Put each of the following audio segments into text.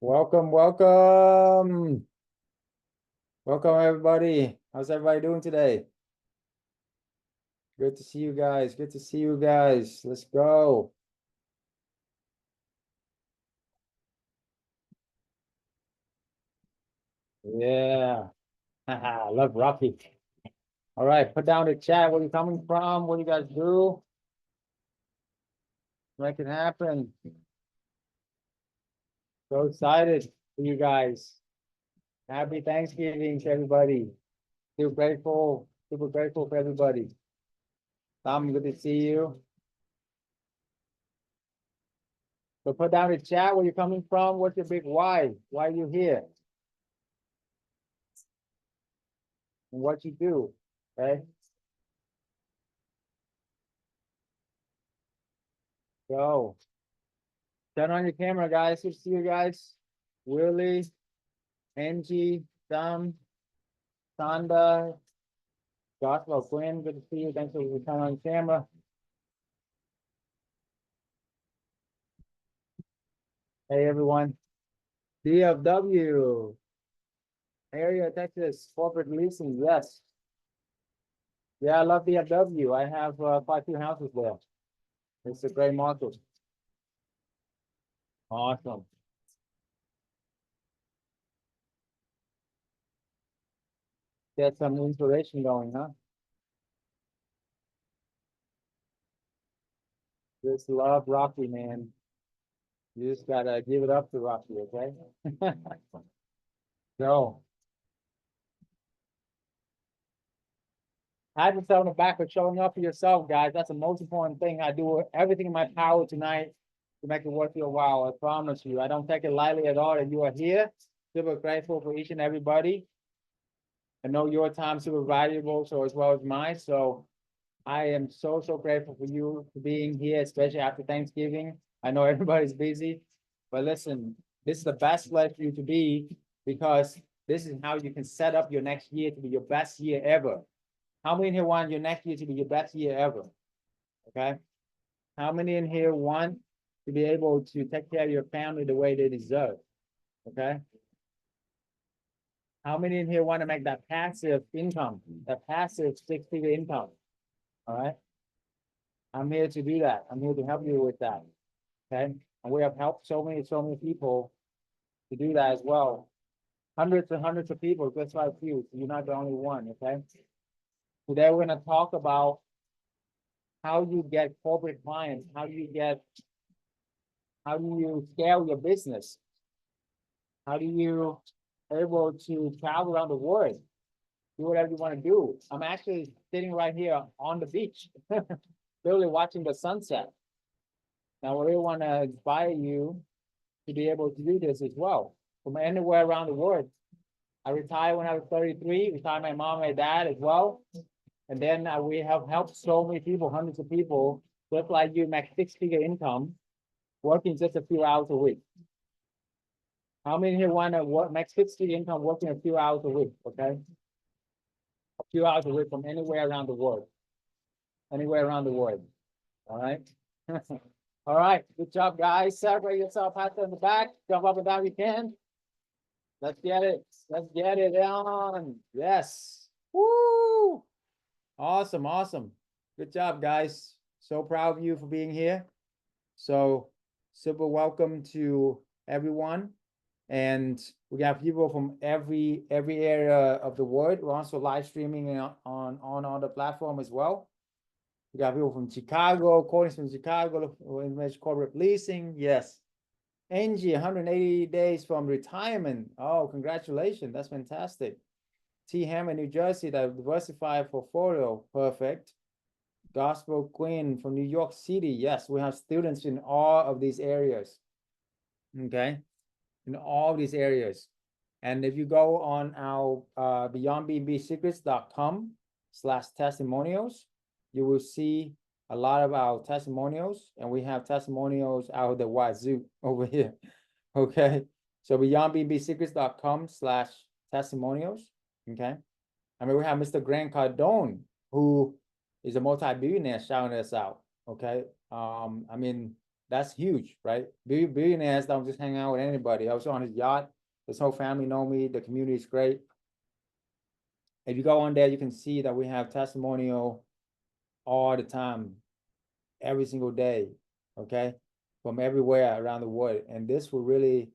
Welcome, welcome. Welcome, everybody. How's everybody doing today? Good to see you guys. Good to see you guys. Let's go. Yeah. I love Rocky. All right, put down the chat where you coming from, what you guys do. Make it happen. So excited for you guys. Happy Thanksgiving to everybody. Super grateful for everybody. Tom, good to see you. So put down the chat where you're coming from. What's your big why? Why are you here? And what you do. Okay. Go. Turn on your camera, guys. Good to see you guys. Willie, Angie, Dom, Sonda, Joshua, Quinn. Good to see you. Thanks for turning on camera. Hey, everyone. DFW, area, Texas, corporate leasing. Yes. Yeah, I love DFW. I have quite a few houses there. It's a great market. Awesome. Get some inspiration going, huh? Just love Rocky, man. You just gotta give it up to Rocky, okay? So, have yourself on the back for showing up for yourself, guys. That's the most important thing. I do everything in my power tonight to make it worth your while. I promise you. I don't take it lightly at all that you are here. Super grateful for each and everybody. I know your time super valuable, so as well as mine. So I am so grateful for you for being here, especially after Thanksgiving. I know everybody's busy, but listen, this is the best place for you to be because this is how you can set up your next year to be your best year ever. How many in here want your next year to be your best year ever? Okay. How many in here want to be able to take care of your family the way they deserve? Okay. How many in here want to make that passive income, that passive six-figure income? All right. I'm here to do that. I'm here to help you with that. Okay. And we have helped so many people to do that as well. Hundreds and hundreds of people just like you. So you're not the only one. Okay. Today we're going to talk about how you get corporate clients, how do you scale your business? How do you able to travel around the world? Do whatever you want to do. I'm actually sitting right here on the beach, literally watching the sunset. Now, I really want to inspire you to be able to do this as well from anywhere around the world. I retired when I was 33, retired my mom and my dad as well. And then we have helped so many people, hundreds of people, just like you, make six-figure income, working just a few hours a week. How many here want to work, make six-figure income working a few hours a week? Okay. A few hours a week from anywhere around the world. Anywhere around the world. All right. All right. Good job, guys. Celebrate yourself. Pat on the back. Jump up and down if you can. Let's get it. Let's get it on. Yes. Woo. Awesome. Awesome. Good job, guys. So proud of you for being here. So super welcome to everyone. And we got people from every area of the world. We're also live streaming on the platform as well. We got people from Chicago, Courtney's from Chicago, corporate leasing. Yes. Angie, 180 days from retirement. Oh, congratulations. That's fantastic. T. Hammer, New Jersey, diversified portfolio. Perfect. Gospel Queen from New York City. Yes, we have students in all of these areas. Okay. In all these areas. And if you go on our beyondbbsecrets.com/testimonials, you will see a lot of our testimonials, and we have testimonials out of the wazoo over here. Okay. So beyondbbsecrets.com/testimonials. Okay. I mean, we have Mr. Grant Cardone, who is a multi-billionaire shouting us out. Okay. I mean, That's huge, right? Billionaires don't just hang out with anybody. I was on his yacht. His whole family know me. The community is great. If you go on there, you can see that we have testimonial all the time, every single day, okay, from everywhere around the world. And this will really,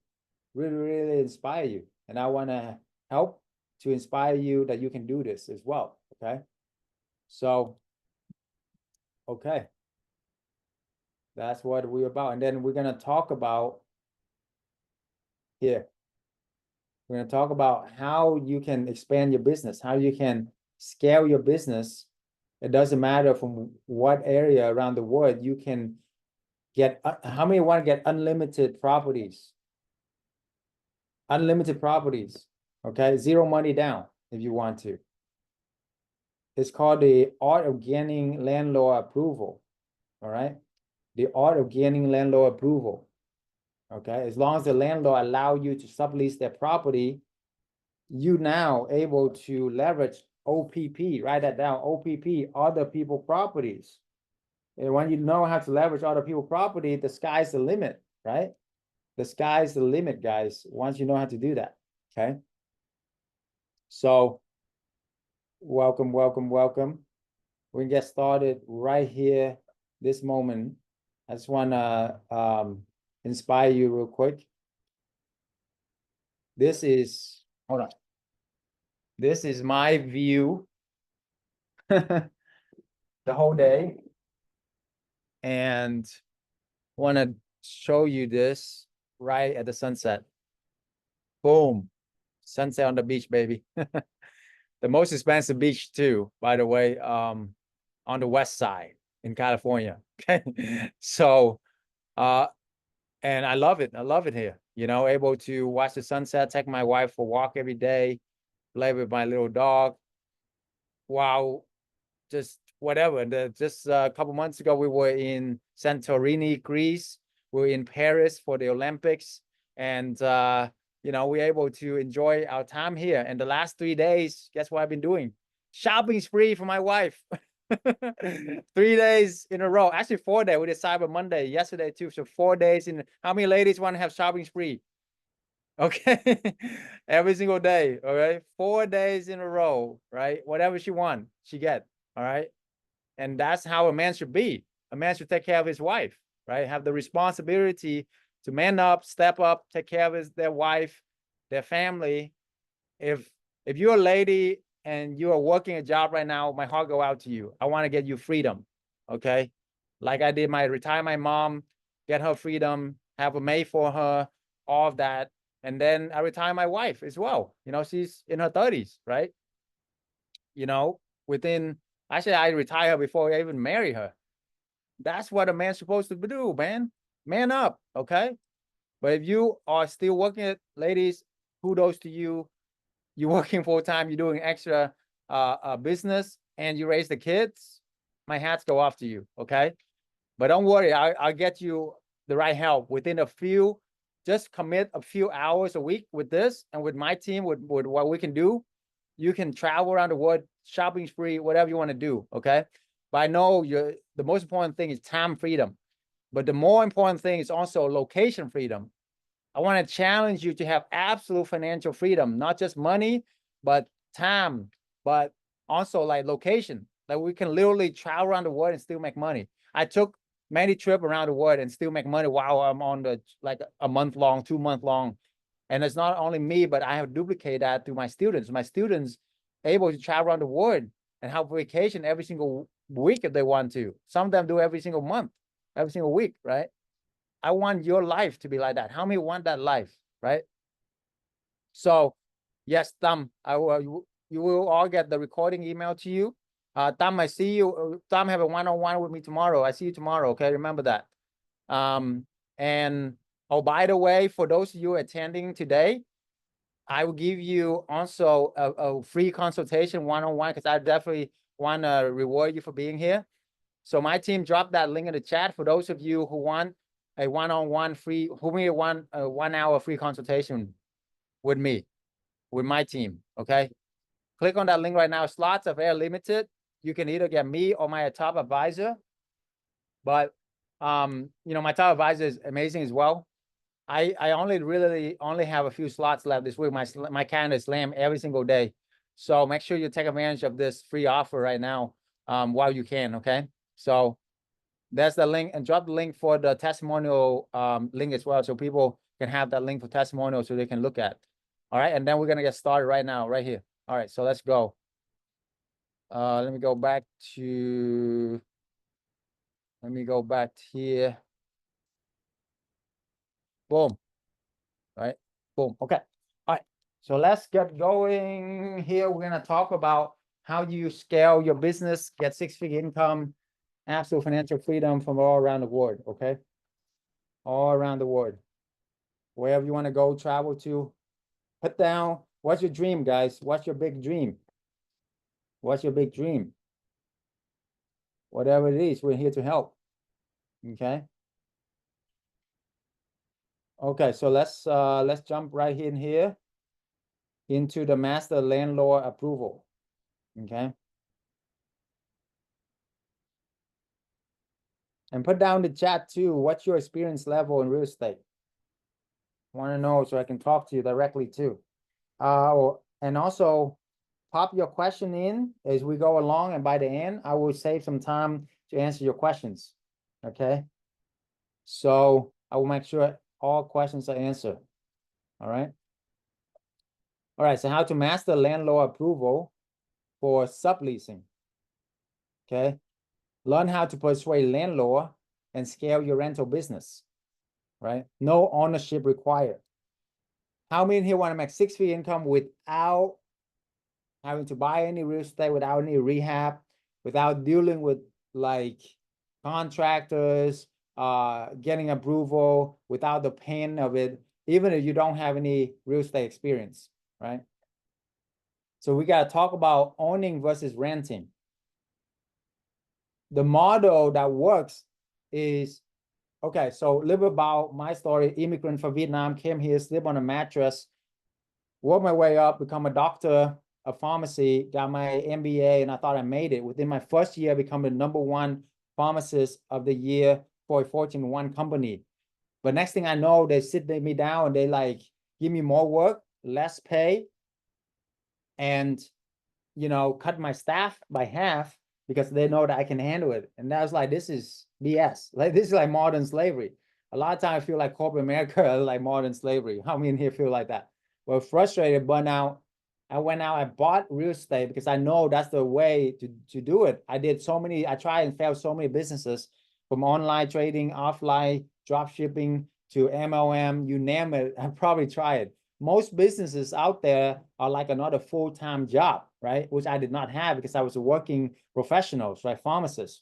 really, really inspire you. And I want to help to inspire you that you can do this as well, okay? So, okay, that's what we're about. And then we're going to talk about here. We're going to talk about how you can expand your business, how you can scale your business. It doesn't matter from what area around the world you can get. How many want to get unlimited properties? Unlimited properties, okay? Zero money down if you want to. It's called the art of gaining landlord approval, all right? The art of gaining landlord approval, okay? As long as the landlord allow you to sublease their property, you now able to leverage OPP, write that down, OPP, other people properties. And when you know how to leverage other people property, the sky's the limit, right? The sky's the limit, guys, once you know how to do that, okay? So welcome, welcome, welcome. We can get started right here, this moment. I just want to inspire you real quick. This is, hold on. This is my view the whole day. And want to show you this right at the sunset. Boom. Sunset on the beach, baby. The most expensive beach too, by the way, on the west side in California. Okay. So and I love it. I love it here. You know, able to watch the sunset, take my wife for a walk every day, play with my little dog. Wow, just whatever. And just a couple months ago, we were in Santorini, Greece. We were in Paris for the Olympics, and you know, we're able to enjoy our time here. And the last 3 days, guess what I've been doing? Shopping spree for my wife. 3 days in a row. Actually, 4 days. We did Cyber Monday yesterday too. So 4 days in. How many ladies want to have shopping spree? Okay. Every single day. All right. 4 days in a row. Right. Whatever she wants, she get. All right. And that's how a man should be. A man should take care of his wife. Right. Have the responsibility to man up, step up, take care of their wife, their family. If you're a lady and you are working a job right now, my heart go out to you. I want to get you freedom, okay? Like I did retire my mom, get her freedom, have a maid for her, all of that. And then I retire my wife as well. You know, she's in her 30s, right? You know, actually I retire her before I even marry her. That's what a man's supposed to do, man. Man up, okay? But if you are still working, ladies, kudos to you. You're working full time, you're doing extra business, and you raise the kids. My hats go off to you, okay? But don't worry, I'll get you the right help within just commit a few hours a week with this and with my team, with what we can do. You can travel around the world, shopping spree, whatever you want to do, okay? But I know the most important thing is time freedom. But the more important thing is also location freedom. I want to challenge you to have absolute financial freedom, not just money, but time, but also like location. Like we can literally travel around the world and still make money. I took many trips around the world and still make money while I'm on a month long, 2 month long. And it's not only me, but I have duplicated that to my students. My students able to travel around the world and have vacation every single week if they want to. Some of them do every single month, every single week, right? I want your life to be like that. How many want that life, right? So, yes, Tam, you will all get the recording email to you. Tam, I see you. Tam, have a one-on-one with me tomorrow. I see you tomorrow. Okay, remember that. And oh, by the way, for those of you attending today, I will give you also a free consultation one-on-one because I definitely want to reward you for being here. So my team dropped that link in the chat for those of you who want a one-on-one free, who may want a 1 hour free consultation with me, with my team, okay? Click on that link right now. Slots are very limited. You can either get me or my top advisor, but My top advisor is amazing as well. I only really only have a few slots left this week. My calendar is slammed every single day. So make sure you take advantage of this free offer right now, while you can, okay? So that's the link, and drop the link for the testimonial link as well, so people can have that link for testimonial so they can look at. All right, and then we're gonna get started right now, right here. All right, so let's go. Let me go back to, here. Boom. Right? Boom. Okay. All right. So let's get going here. We're gonna talk about how do you scale your business, get six-figure income, absolute financial freedom from all around the world. Okay, all around the world, wherever you want to go, travel to. Put down, what's your dream, guys? What's your big dream? What's your big dream? Whatever it is, we're here to help. Okay. Okay, so let's jump right in here into the master landlord approval. Okay. And put down the chat too. What's your experience level in real estate? Want to know so I can talk to you directly too. And also pop your question in as we go along, and by the end, I will save some time to answer your questions. Okay. So I will make sure all questions are answered. All right. All right. So how to master landlord approval for subleasing. Okay. Learn how to persuade landlord and scale your rental business. Right. No ownership required. How many here want to make six-figure income without having to buy any real estate, without any rehab, without dealing with like contractors, getting approval, without the pain of it, even if you don't have any real estate experience, right? So we got to talk about owning versus renting. The model that works is, okay, so a little bit about my story. Immigrant from Vietnam, came here, sleep on a mattress, worked my way up, become a doctor of pharmacy, got my MBA, and I thought I made it. Within my first year, I become the #1 pharmacist of the year for a Fortune 1 company. But next thing I know, they sit me down and they like give me more work, less pay, and cut my staff by half because they know that I can handle it. And that was like, this is BS. Like, this is like modern slavery. A lot of times I feel like corporate America like modern slavery. How many here feel like that? Well, frustrated, but now I went out, I bought real estate because I know that's the way to do it. I tried and failed so many businesses, from online trading, offline, drop shipping, to MLM, you name it. I probably tried. Most businesses out there are like another full-time job, right? Which I did not have because I was a working professional, right? Pharmacist.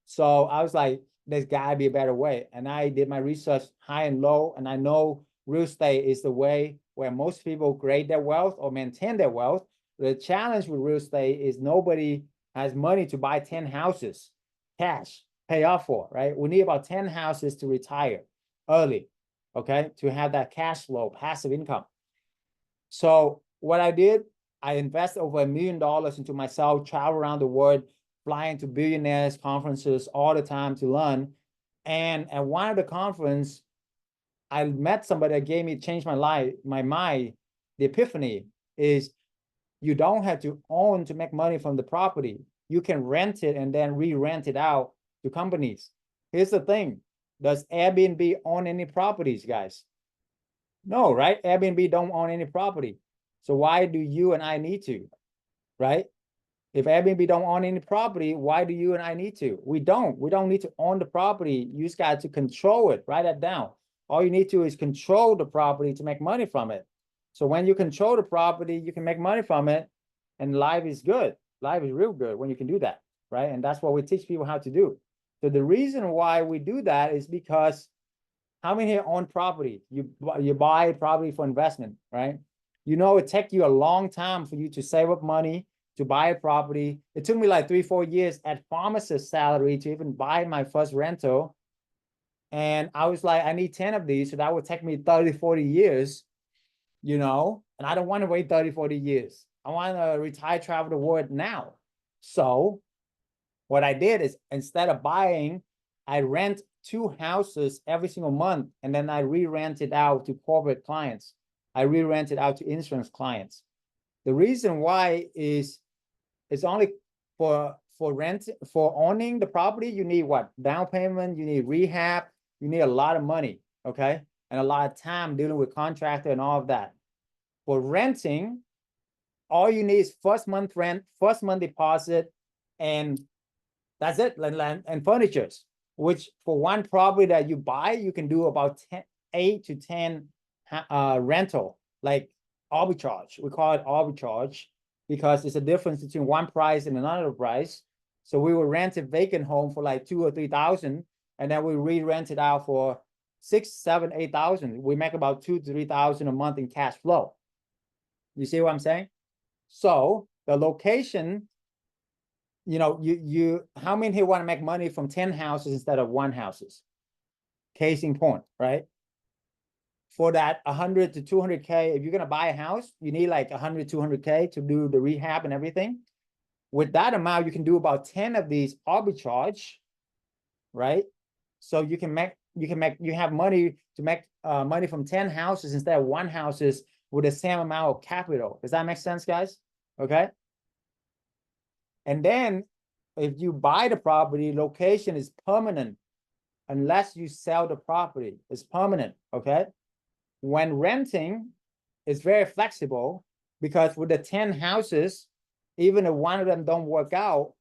So I was like, there's gotta be a better way. And I did my research high and low, and I know real estate is the way where most people create their wealth or maintain their wealth. The challenge with real estate is nobody has money to buy 10 houses, cash, pay off for, right? We need about 10 houses to retire early, okay? To have that cash flow, passive income. So what I did, I invested over $1 million into myself, travel around the world, flying to billionaires conferences all the time to learn. And at one of the conference, I met somebody that changed my life, my mind. The epiphany is you don't have to own to make money from the property. You can rent it and then re-rent it out to companies. Here's the thing. Does Airbnb own any properties, guys? No, right? Airbnb don't own any property. So why do you and I need to, right? If Airbnb don't own any property, why do you and I need to? We don't need to own the property. You just got to control it. Write that down. All you need to is control the property to make money from it. So when you control the property, you can make money from it, and life is good. Life is real good when you can do that, right? And that's what we teach people how to do. So the reason why we do that is because how many here own property? You buy property for investment, right? It takes you a long time for you to save up money to buy a property. It took me like 3-4 years at pharmacist salary to even buy my first rental. And I was like, I need 10 of these. So that would take me 30-40 years, and I don't want to wait 30-40 years. I want to retire, travel the world now. So what I did is, instead of buying, I rent 2 houses every single month, and then I re-rent it out to corporate clients. I re-rent it out to insurance clients. The reason why is it's only for rent, for owning the property, you need what? Down payment, you need rehab, you need a lot of money, okay? And a lot of time dealing with contractor and all of that. For renting, all you need is first month rent, first month deposit, and that's it, land and furnitures, which for one property that you buy, you can do about 8 to 10 rental, like arbitrage. We call it arbitrage because it's a difference between one price and another price. So we will rent a vacant home for like 2 or 3,000, and then we re-rent it out for 6, 7, 8,000. We make about 2 to 3,000 a month in cash flow. You see what I'm saying? So the location, you know, how many here want to make money from 10 houses instead of 1 houses? Case in point, right? For that 100 to 200K, if you're going to buy a house, you need like 100, 200K to do the rehab and everything. With that amount, you can do about 10 of these arbitrage, right? So you have money to make money from 10 houses instead of 1 houses with the same amount of capital. Does that make sense, guys? Okay. And then if you buy the property, location is permanent unless you sell the property. It's permanent, okay? When renting, it's very flexible because with the 10 houses, even if one of them don't work out,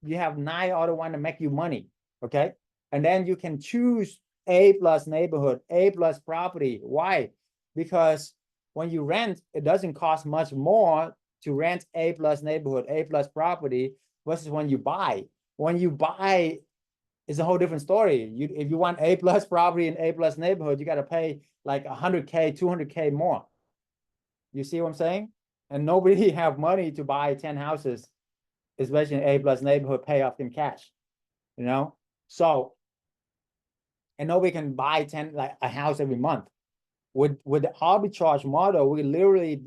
you have 9 other ones to make you money, okay? And then you can choose A+ neighborhood, A+ property. Why? Because when you rent, it doesn't cost much more to rent A+ neighborhood, A+ property versus when you buy. When you buy, it's a whole different story. If you want A+ property in A+ neighborhood, you got to pay like 100K, 200K more. You see what I'm saying? And nobody have money to buy 10 houses, especially in A+ neighborhood, pay off in cash, you know? So, and nobody can buy 10, like a house every month. With the arbitrage model, we literally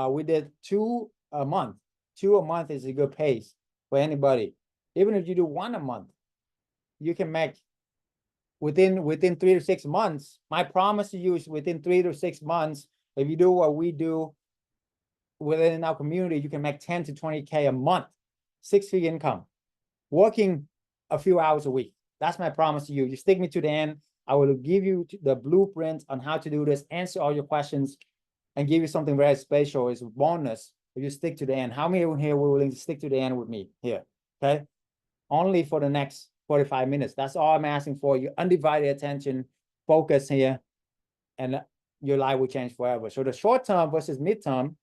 we did 2 a month. 2 a month is a good pace for anybody. Even if you do 1 a month, you can make within 3 to 6 months. My promise to you is within 3 to 6 months, if you do what we do within our community, you can make 10 to 20K a month, 6-figure income, working a few hours a week. That's my promise to you. You stick me to the end. I will give you the blueprint on how to do this, answer all your questions, and give you something very special. It's a bonus if you stick to the end. How many here were willing to stick to the end with me here? Okay. Only for the next 45 minutes. That's all I'm asking for. Your undivided attention, focus here, and your life will change forever. So the short term versus midterm.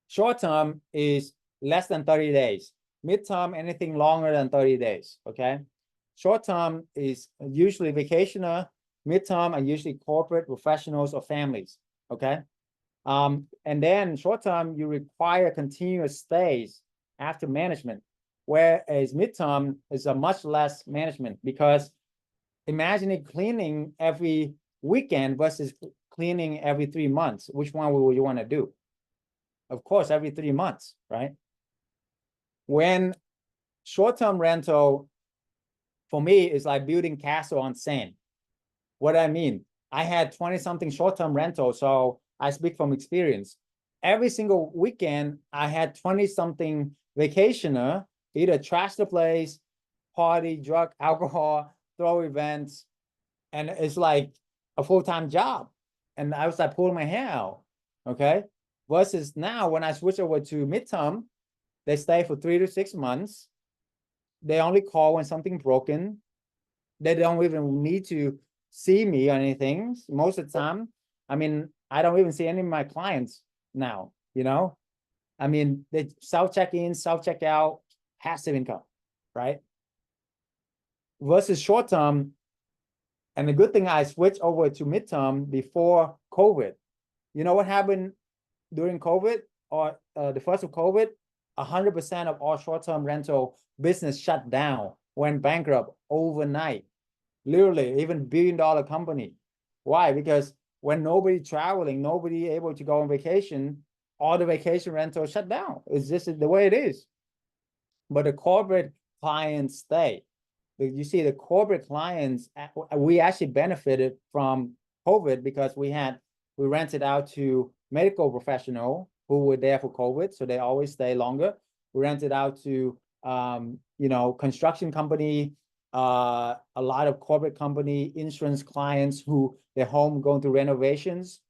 Short term is less than 30 days. Midterm, anything longer than 30 days. Okay. Short term is usually vacationer. Midterm are usually corporate, professionals, or families. Okay. And then short term, you require continuous stays after management, whereas midterm is a much less management, because imagine it cleaning every weekend versus cleaning every 3 months. Which one will you want to do? Of course, every 3 months, right? When short-term rental, for me, is like building castle on sand. What I mean, I had 20-something short-term rental, so I speak from experience. Every single weekend, I had 20-something vacationer, either trash the place, party, drug, alcohol, throw events, and it's like a full-time job. And I was like pulling my hair out, okay? Versus now, when I switch over to midterm, they stay for 3 to 6 months. They only call when something broken. They don't even need to see me or anything most of the time. I mean, I don't even see any of my clients now, you know? I mean, they self-check-in, self-check-out, passive income, right? Versus short-term, and the good thing I switched over to midterm before COVID. You know what happened during COVID or the first of COVID? 100% of all short-term rental business shut down, went bankrupt overnight. Literally, even billion-dollar company. Why? Because when nobody traveling, nobody able to go on vacation, all the vacation rentals shut down. It's just the way it is. But the corporate clients stay. you see the corporate clients, we actually benefited from COVID because we rented out to medical professional who were there for COVID, so they always stay longer. We rented out to construction company, a lot of corporate company, insurance clients who their home going through renovations.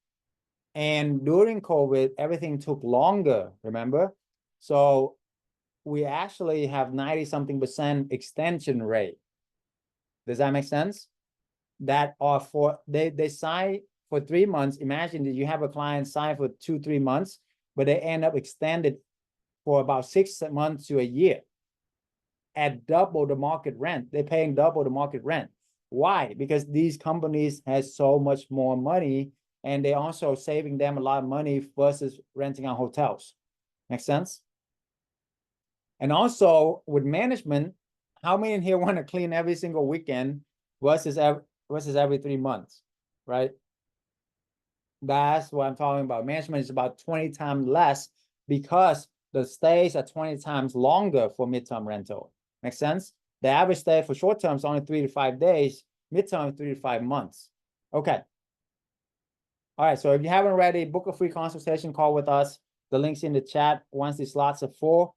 And during COVID, everything took longer, remember? So we actually have 90-something% extension rate. Does that make sense? That are for, they sign for 3 months. Imagine that you have a client sign for 2-3 months, but they end up extended for about 6 months to a year at double the market rent. They're paying double the market rent. Why? Because these companies has so much more money, and they're also saving them a lot of money versus renting out hotels. Make sense? And also with management, how many in here want to clean every single weekend versus every 3 months, right? That's what I'm talking about. Management is about 20 times less because the stays are 20 times longer for midterm rental. Make sense? The average stay for short term is only 3 to 5 days, midterm 3 to 5 months. Okay. All right. So if you haven't already, book a free consultation call with us. The link's in the chat. Once the slots are full,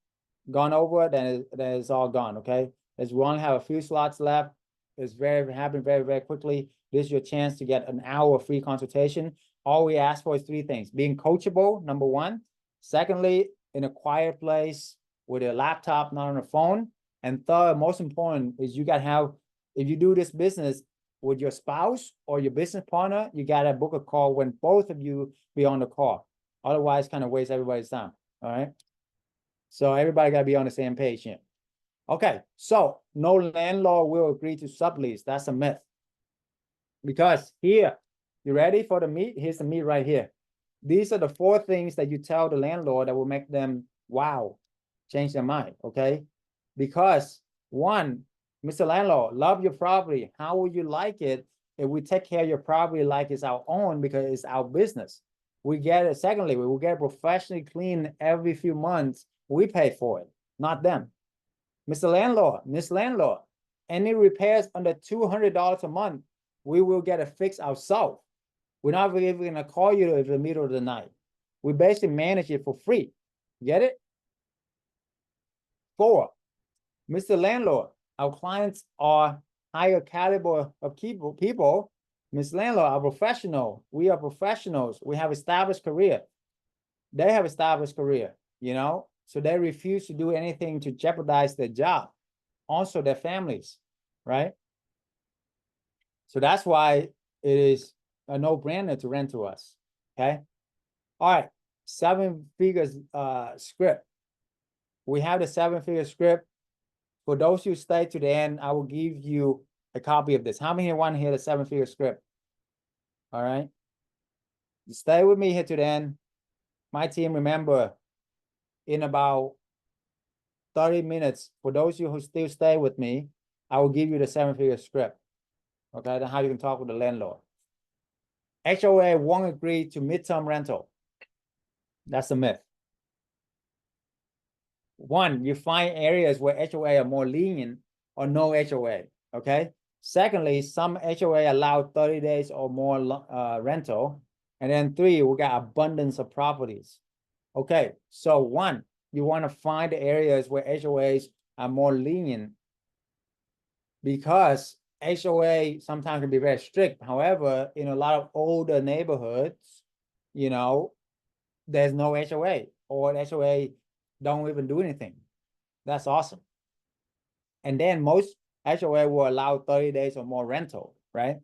gone over, then it's all gone. Okay. As we only have a few slots left, it's happening very, very quickly. This is your chance to get an hour free consultation. All we ask for is 3 things: being coachable, number 1. Secondly, in a quiet place with a laptop, not on a phone. And third, most important, is you got to have, if you do this business with your spouse or your business partner, you got to book a call when both of you be on the call. Otherwise, kind of waste everybody's time. All right. So everybody got to be on the same page here. Okay. So no landlord will agree to sublease. That's a myth. Because here, you ready for the meat? Here's the meat right here. These are the 4 things that you tell the landlord that will make them, wow, change their mind, okay? Because 1, Mr. Landlord, love your property. How would you like it if we take care of your property like it's our own because it's our business? We get it. Secondly, we will get it professionally cleaned every few months. We pay for it, not them. Mr. Landlord, Miss Landlord, any repairs under $200 a month, we will get it fixed ourselves. We're not even going to call you in the middle of the night. We basically manage it for free. Get it? 4, Mr. Landlord, our clients are higher caliber of people. Ms. Landlord are professional. We are professionals. We have established career. They have established career, so they refuse to do anything to jeopardize their job. Also their families, right? So that's why it is a no-brainer to rent to us, okay? All right, 7 figures script. We have the 7-figure script. For those who stay to the end, I will give you a copy of this. How many want to hear the 7-figure script? All right. You stay with me here to the end. My team, remember, in about 30 minutes, for those of you who still stay with me, I will give you the 7-figure script. Okay, then how you can talk with the landlord. HOA won't agree to midterm rental. That's a myth. 1, you find areas where HOA are more lenient or no HOA, okay? Secondly, some HOA allow 30 days or more rental. And then 3, we got abundance of properties. Okay, so 1, you want to find the areas where HOAs are more lenient because HOA sometimes can be very strict. However, in a lot of older neighborhoods, there's no HOA or HOA don't even do anything. That's awesome. And then most HOA will allow 30 days or more rental, right?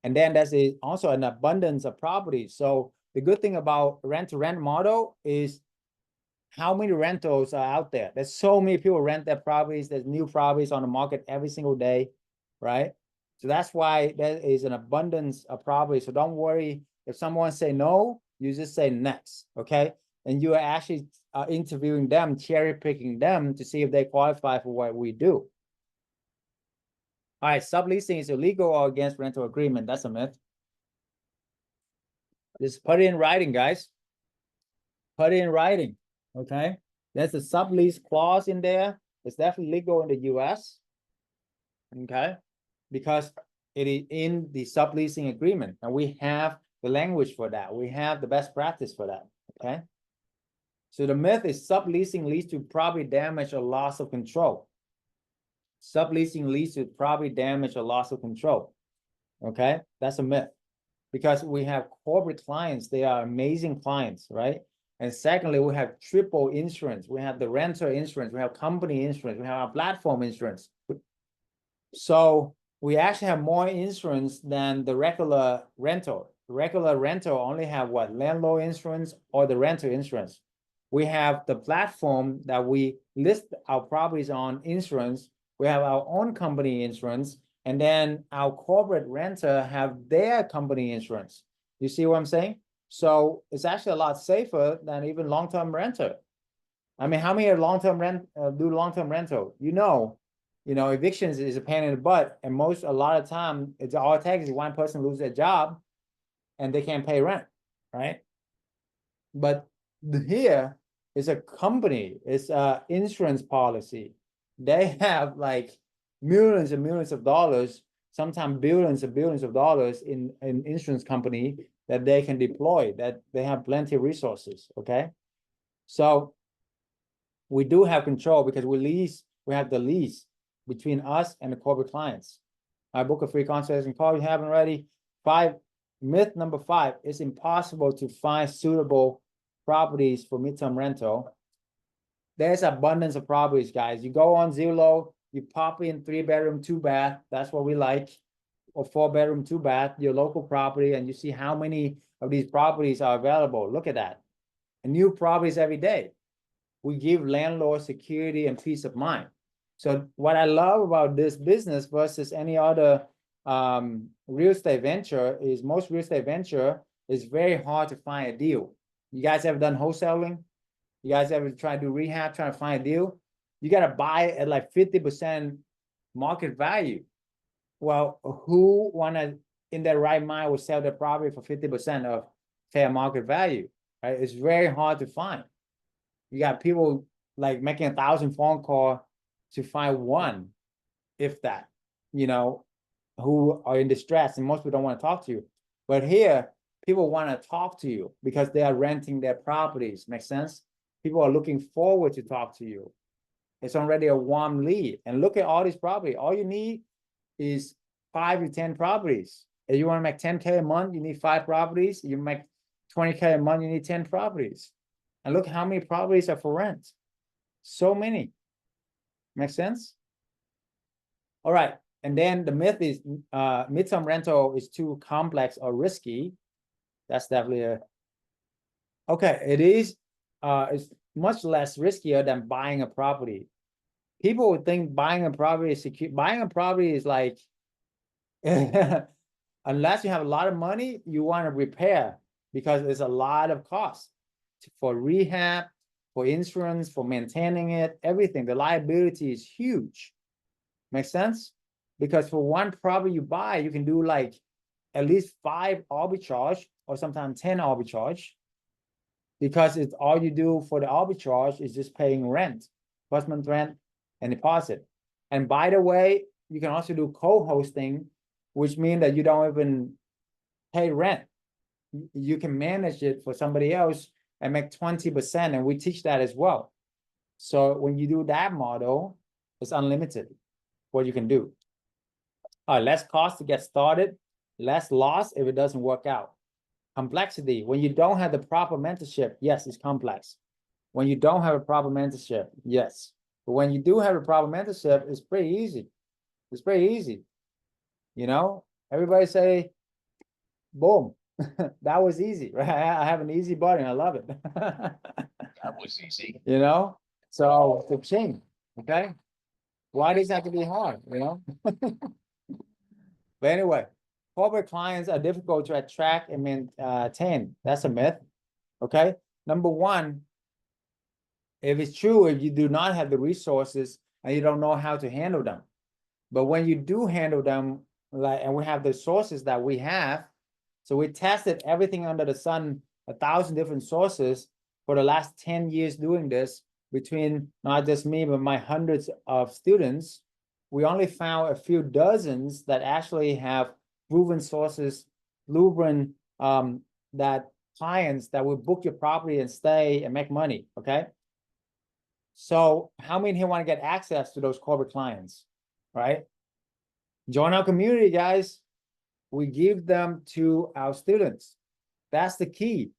And then there's also an abundance of properties. So the good thing about rent-to-rent model is how many rentals are out there. There's so many people rent their properties. There's new properties on the market every single day, right? So that's why there is an abundance of properties. So don't worry if someone say no, you just say next, okay? And you are actually interviewing them, cherry picking them to see if they qualify for what we do. All right, subleasing is illegal or against rental agreement. That's a myth. Just put it in writing, guys. Put it in writing, okay? There's a sublease clause in there. It's definitely legal in the US, Okay, because it is in the subleasing agreement, and we have the language for that. We have the best practice for that. Okay. So the myth is subleasing leads to property damage or loss of control. Subleasing leads to property damage or loss of control. Okay, that's a myth, because we have corporate clients. They are amazing clients, right? And secondly, we have triple insurance. We have the renter insurance. We have company insurance. We have our platform insurance. So we actually have more insurance than the regular rental. Regular rental only have what? Landlord insurance or the renter insurance. We have the platform that we list our properties on insurance. We have our own company insurance, and then our corporate renter have their company insurance. You see what I'm saying? So it's actually a lot safer than even long-term renter. I mean, how many long-term rent do long-term rental? Evictions is a pain in the butt, and a lot of time it's all it takes is one person lose their job, and they can't pay rent, right? But here is a company, it's a insurance policy. They have like millions and millions of dollars, sometimes billions and billions of dollars in insurance company that they can deploy, that they have plenty of resources. Okay, so we do have control because we have the lease between us and the corporate clients. I book a free consultation call. You haven't already. Myth number 5, it's impossible to find suitable properties for midterm rental. There's abundance of properties, guys. You go on Zillow, you pop in 3-bedroom, 2-bath. That's what we like. Or 4-bedroom, 2-bath, your local property, and you see how many of these properties are available. Look at that. And new properties every day. We give landlords security and peace of mind. So what I love about this business versus any other real estate venture is most real estate venture is very hard to find a deal. You guys ever done wholesaling? You guys ever try to do rehab, trying to find a deal? You got to buy at like 50% market value. Well, who in their right mind will sell their property for 50% of fair market value, right? It's very hard to find. You got people like making 1,000 phone calls to find one, if that, who are in distress, and most people don't want to talk to you. But here, people want to talk to you because they are renting their properties. Make sense? People are looking forward to talk to you. It's already a warm lead. And look at all these properties. All you need is 5 to 10 properties. If you want to make 10K a month, you need 5 properties. You make 20K a month, you need 10 properties. And look how many properties are for rent. So many. Make sense? All right. And then the myth is midterm rental is too complex or risky. That's definitely okay. It is it's much less riskier than buying a property. People would think buying a property is secure. Buying a property is like unless you have a lot of money, you want to repair because there's a lot of cost for rehab, for insurance, for maintaining it, everything. The liability is huge. Make sense? Because for one property you buy, you can do like at least 5 arbitrage or sometimes 10 arbitrage, because it's all you do for the arbitrage is just paying rent, first month rent and deposit. And by the way, you can also do co-hosting, which means that you don't even pay rent. You can manage it for somebody else and make 20%, and we teach that as well. So when you do that model, it's unlimited what you can do. All right, less cost to get started, less loss if it doesn't work out. Complexity, when you don't have the proper mentorship, yes, it's complex. When you don't have a proper mentorship, yes. But when you do have a proper mentorship, it's pretty easy. It's pretty easy. Everybody say, boom, that was easy, right? I have an easy button. I love it. That was easy. So the change, okay? Why does it have to be hard, But anyway, corporate clients are difficult to attract and maintain. That's a myth, okay? Number one, if it's true, if you do not have the resources and you don't know how to handle them. But when you do handle them, and we have the sources that we have, so we tested everything under the sun, 1,000 different sources for the last 10 years doing this, between not just me, but my hundreds of students. we only found a few dozens that actually have proven sources, proven that clients that will book your property and stay and make money. Okay. So how many here want to get access to those corporate clients, right? Join our community, guys. We give them to our students. That's the key.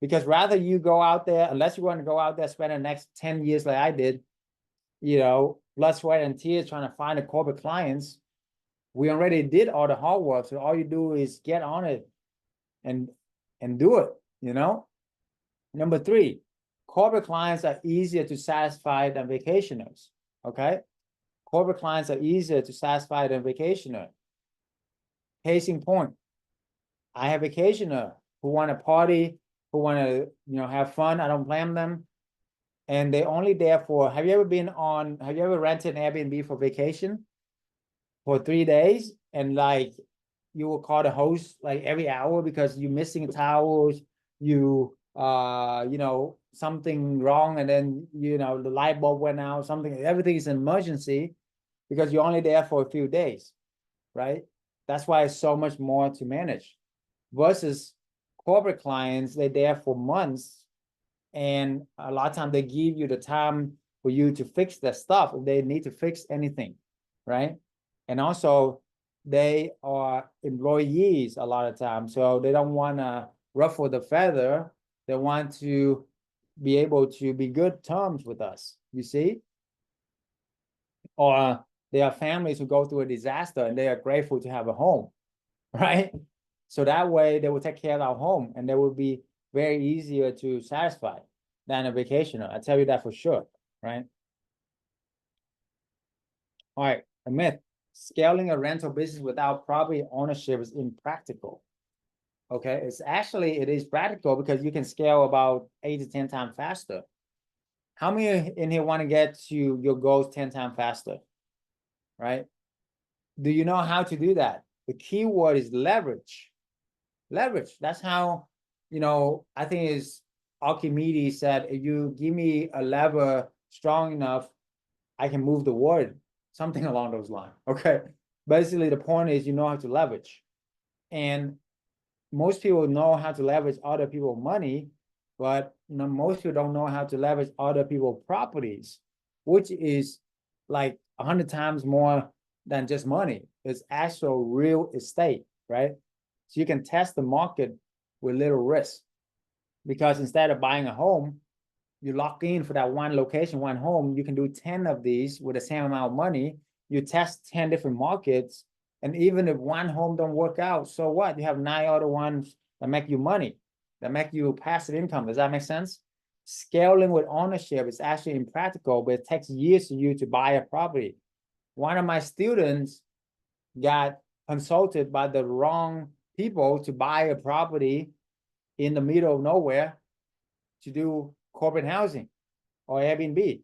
Because rather you go out there, unless you want to go out there, spend the next 10 years like I did, blood, sweat, and tears trying to find the corporate clients, we already did all the hard work. So all you do is get on it and do it, Number 3, corporate clients are easier to satisfy than vacationers, okay? Corporate clients are easier to satisfy than vacationer. Case in point, I have vacationer who want to party, who want to, have fun. I don't blame them. And they're only there for, have you ever rented an Airbnb for vacation for 3 days? And like, you will call the host like every hour because you're missing towels, something wrong. And then, the light bulb went out, everything is an emergency because you're only there for a few days, right? That's why it's so much more to manage versus corporate clients. They're there for months. And a lot of times they give you the time for you to fix their stuff if they need to fix anything, right? And also they are employees a lot of times, so they don't want to ruffle the feather. They want to be able to be good terms with us, you see? Or there are families who go through a disaster and they are grateful to have a home, right? So that way they will take care of our home and they will be very easier to satisfy than a vacationer. I tell you that for sure, right? All right, a myth. Scaling a rental business without property ownership is impractical. Okay, it is practical because you can scale about 8 to 10 times faster. How many in here want to get to your goals 10 times faster, right? Do you know how to do that? The key word is leverage. Leverage. That's how, I think is Archimedes said, if you give me a lever strong enough, I can move the wood, something along those lines. Okay. Basically, the point is you know how to leverage. And most people know how to leverage other people's money, but most people don't know how to leverage other people's properties, which is like 100 times more than just money. It's actual real estate, right? So you can test the market with little risk, because instead of buying a home, you lock in for that one location, one home. You can do 10 of these with the same amount of money. You test 10 different markets. And even if one home don't work out, so what? You have 9 other ones that make you money, that make you passive income. Does that make sense? Scaling with ownership is actually impractical, but it takes years for you to buy a property. One of my students got consulted by the wrong people to buy a property in the middle of nowhere to do corporate housing or Airbnb.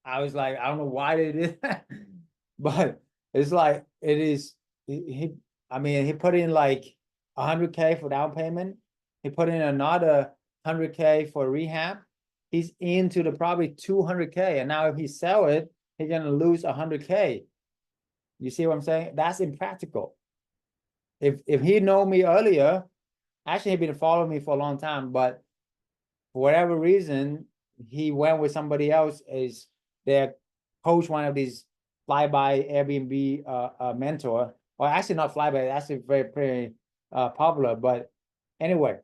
I was like, I don't know why they did that, but it's like, it is, he put in like 100K for down payment. He put in another 100K for rehab. He's into the probably 200K. And now if he sell it, he's going to lose 100K. You see what I'm saying? That's impractical. If he know me earlier, actually he'd been following me for a long time, but for whatever reason, he went with somebody else as their coach, one of these flyby Airbnb mentor, or actually not flyby, actually pretty popular. But anyway,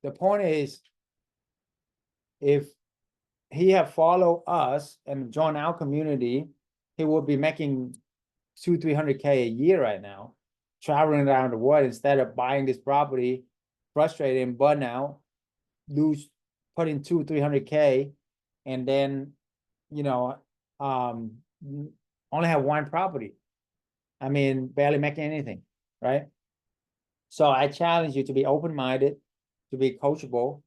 the point is, if he had followed us and joined our community, he would be making 200-300K a year right now, traveling around the world instead of buying this property, frustrated and burn out, put in 200-300K, and then only have one property. I mean, barely making anything, right? So I challenge you to be open-minded, to be coachable.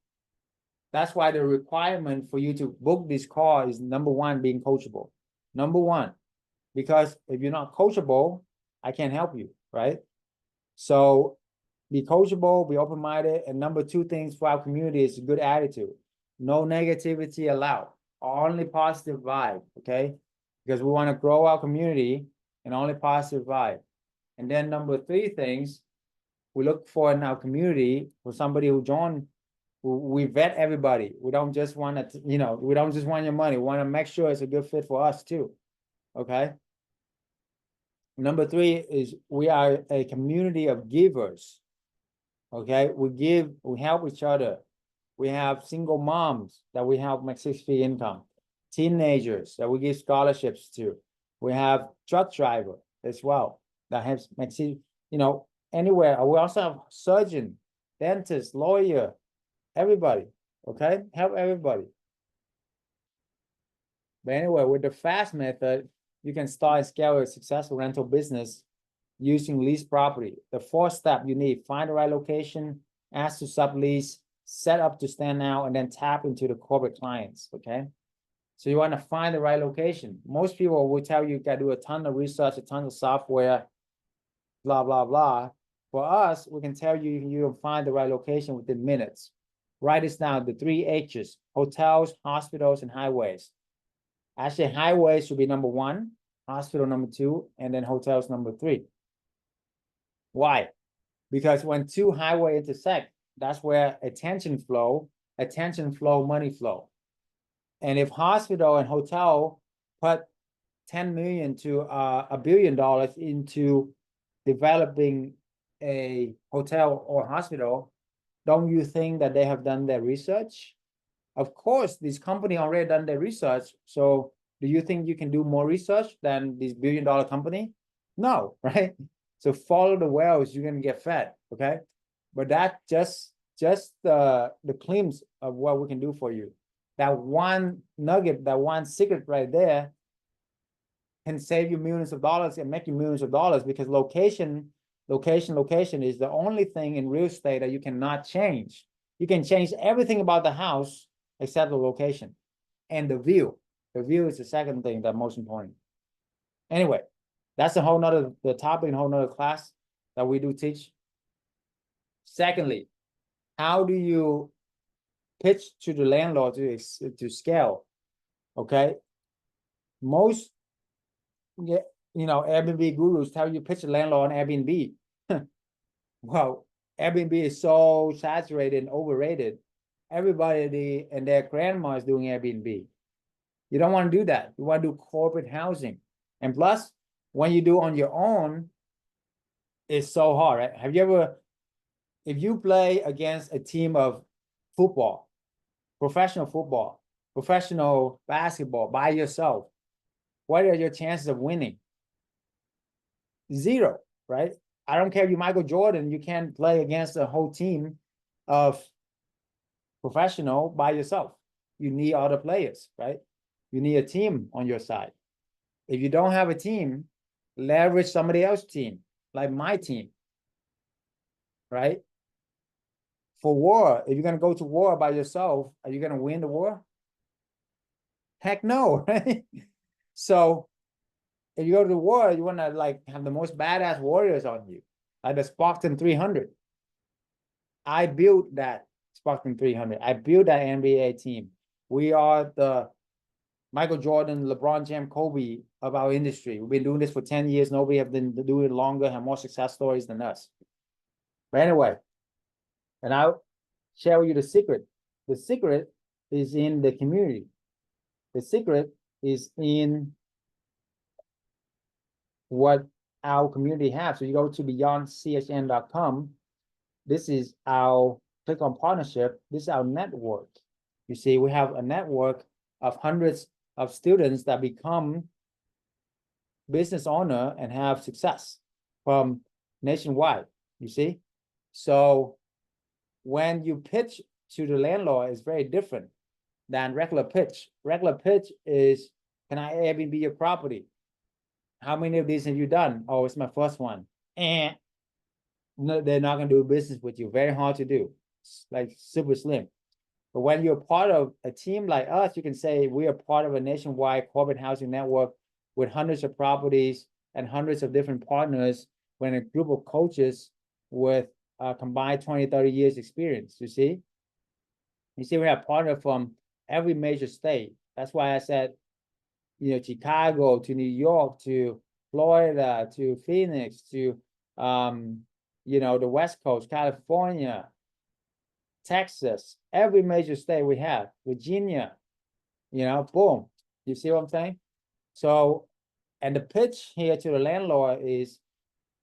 That's why the requirement for you to book this call is number 1, being coachable. Number 1, because if you're not coachable, I can't help you, right? So be coachable, be open-minded. And number 2 things for our community is a good attitude. No negativity allowed, only positive vibe, okay? because we want to grow our community and only positive vibe. And then number 3 things we look for in our community for somebody who join, we vet everybody. We don't just want to, we don't just want your money. We want to make sure it's a good fit for us too. Okay. Number 3 is we are a community of givers. Okay, we help each other. We have single moms that we help make 6-figure income, teenagers that we give scholarships to. We have truck driver as well that has makes anywhere. We also have surgeon, dentist, lawyer, everybody. Okay, help everybody. But anyway, with the FAST method, you can start and scale a successful rental business using lease property. The 4th step you need: find the right location, ask to sublease, set up to stand out, and then tap into the corporate clients. Okay. So you want to find the right location. Most people will tell you got to do a ton of research, a ton of software, blah, blah, blah. For us, we can tell you you can find the right location within minutes. Write this down: the 3 H's: hotels, hospitals, and highways. Actually, highways should be number 1, hospital number 2, and then hotels number 3. Why? Because when 2 highways intersect, that's where attention flow, money flow. And if hospital and hotel put 10 million to $1 billion into developing a hotel or hospital, don't you think that they have done their research? Of course, this company already done their research. So do you think you can do more research than this $1 billion company? No, right? So follow the whales, you're gonna get fed, okay? But that just the glimpse of what we can do for you. That one nugget, that one secret right there can save you millions of dollars and make you millions of dollars, because location is the only thing in real estate that you cannot change. You can change everything about the house except the location and the view. The view is the second thing that's most important. Anyway, that's a whole nother topic, a whole nother class that we do teach. Secondly, how do you pitch to the landlord to scale? Okay, most Airbnb gurus tell you pitch the landlord on Airbnb. Well, Airbnb is so saturated and overrated. Everybody and their grandma is doing Airbnb. You don't want to do that. You want to do corporate housing. And plus, when you do on your own, it's so hard, right? Have you ever, if you play against a team of football, professional basketball by yourself, what are your chances of winning? 0, right? I don't care if you're Michael Jordan, you can't play against a whole team of professional by yourself. You need other players, right? You need a team on your side. If you don't have a team, leverage somebody else's team, like my team, right? For war, if you're going to go to war by yourself, are you going to win the war? Heck no, right? So if you go to the war, you want to like have the most badass warriors on you, like the Spartan 300. I built that Spartan 300. I built that NBA team. We are the Michael Jordan, LeBron James, Kobe of our industry. We've been doing this for 10 years. Nobody have been doing it longer, have more success stories than us. But anyway, and I'll share with you the secret. The secret is in the community. The secret is in what our community has. So you go to beyondchn.com. This is our, click on partnership. This is our network. You see, we have a network of hundreds of students that become business owner and have success from nationwide, you see? So when you pitch to the landlord, it's very different than regular pitch. Regular pitch is, can I Airbnb your property? How many of these have you done? Oh, it's my first one. No, they're not going to do business with you. Very hard to do. It's like super slim. But when you're part of a team like us, you can say we are part of a nationwide corporate housing network with hundreds of properties and hundreds of different partners, when a group of coaches with combined 20, 30 years experience, you see? You see, we have partners from every major state. That's why I said Chicago to New York to Florida to Phoenix to the West Coast, California, Texas, every major state we have, Virginia, boom. You see what I'm saying? So, and the pitch here to the landlord is,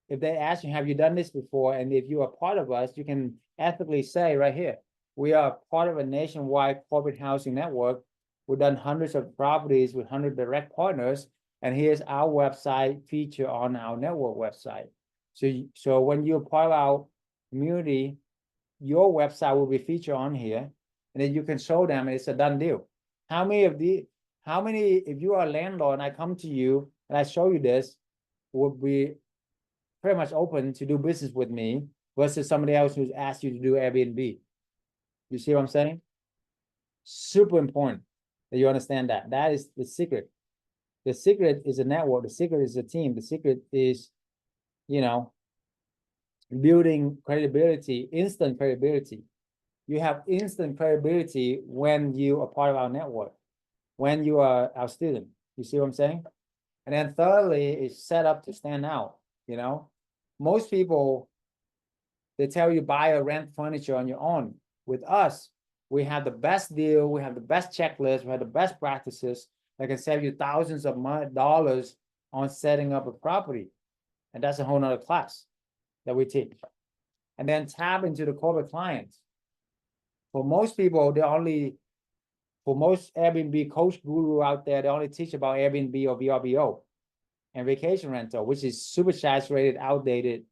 if they ask you, have you done this before? And if you are part of us, you can ethically say right here, we are part of a nationwide corporate housing network. We've done hundreds of properties with 100 direct partners. And here's our website feature on our network website. So when you're part of our community, your website will be featured on here. And then you can show them it's a done deal. How many, if you are a landlord and I come to you and I show you this, would be pretty much open to do business with me versus somebody else who's asked you to do Airbnb. You see what I'm saying? Super important that you understand that. That is the secret. The secret is a network. The secret is a team. The secret is, building credibility, instant credibility. You have instant credibility when you are part of our network, when you are our student. You see what I'm saying? And then thirdly, is set up to stand out. Most people, they tell you buy or rent furniture on your own. With us, we have the best deal, we have the best checklist, we have the best practices that can save you thousands of dollars on setting up a property. And that's a whole nother class that we teach. And then tap into the corporate clients. For most people, for most Airbnb coach guru out there, they only teach about Airbnb or VRBO and vacation rental, which is super saturated, outdated.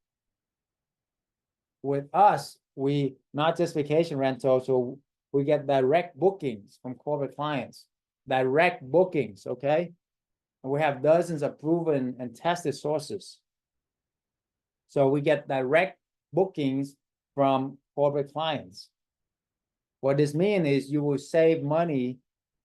With us, we not just vacation rental, so we get direct bookings from corporate clients, direct bookings, okay? And we have dozens of proven and tested sources. So we get direct bookings from corporate clients. What this means is you will save money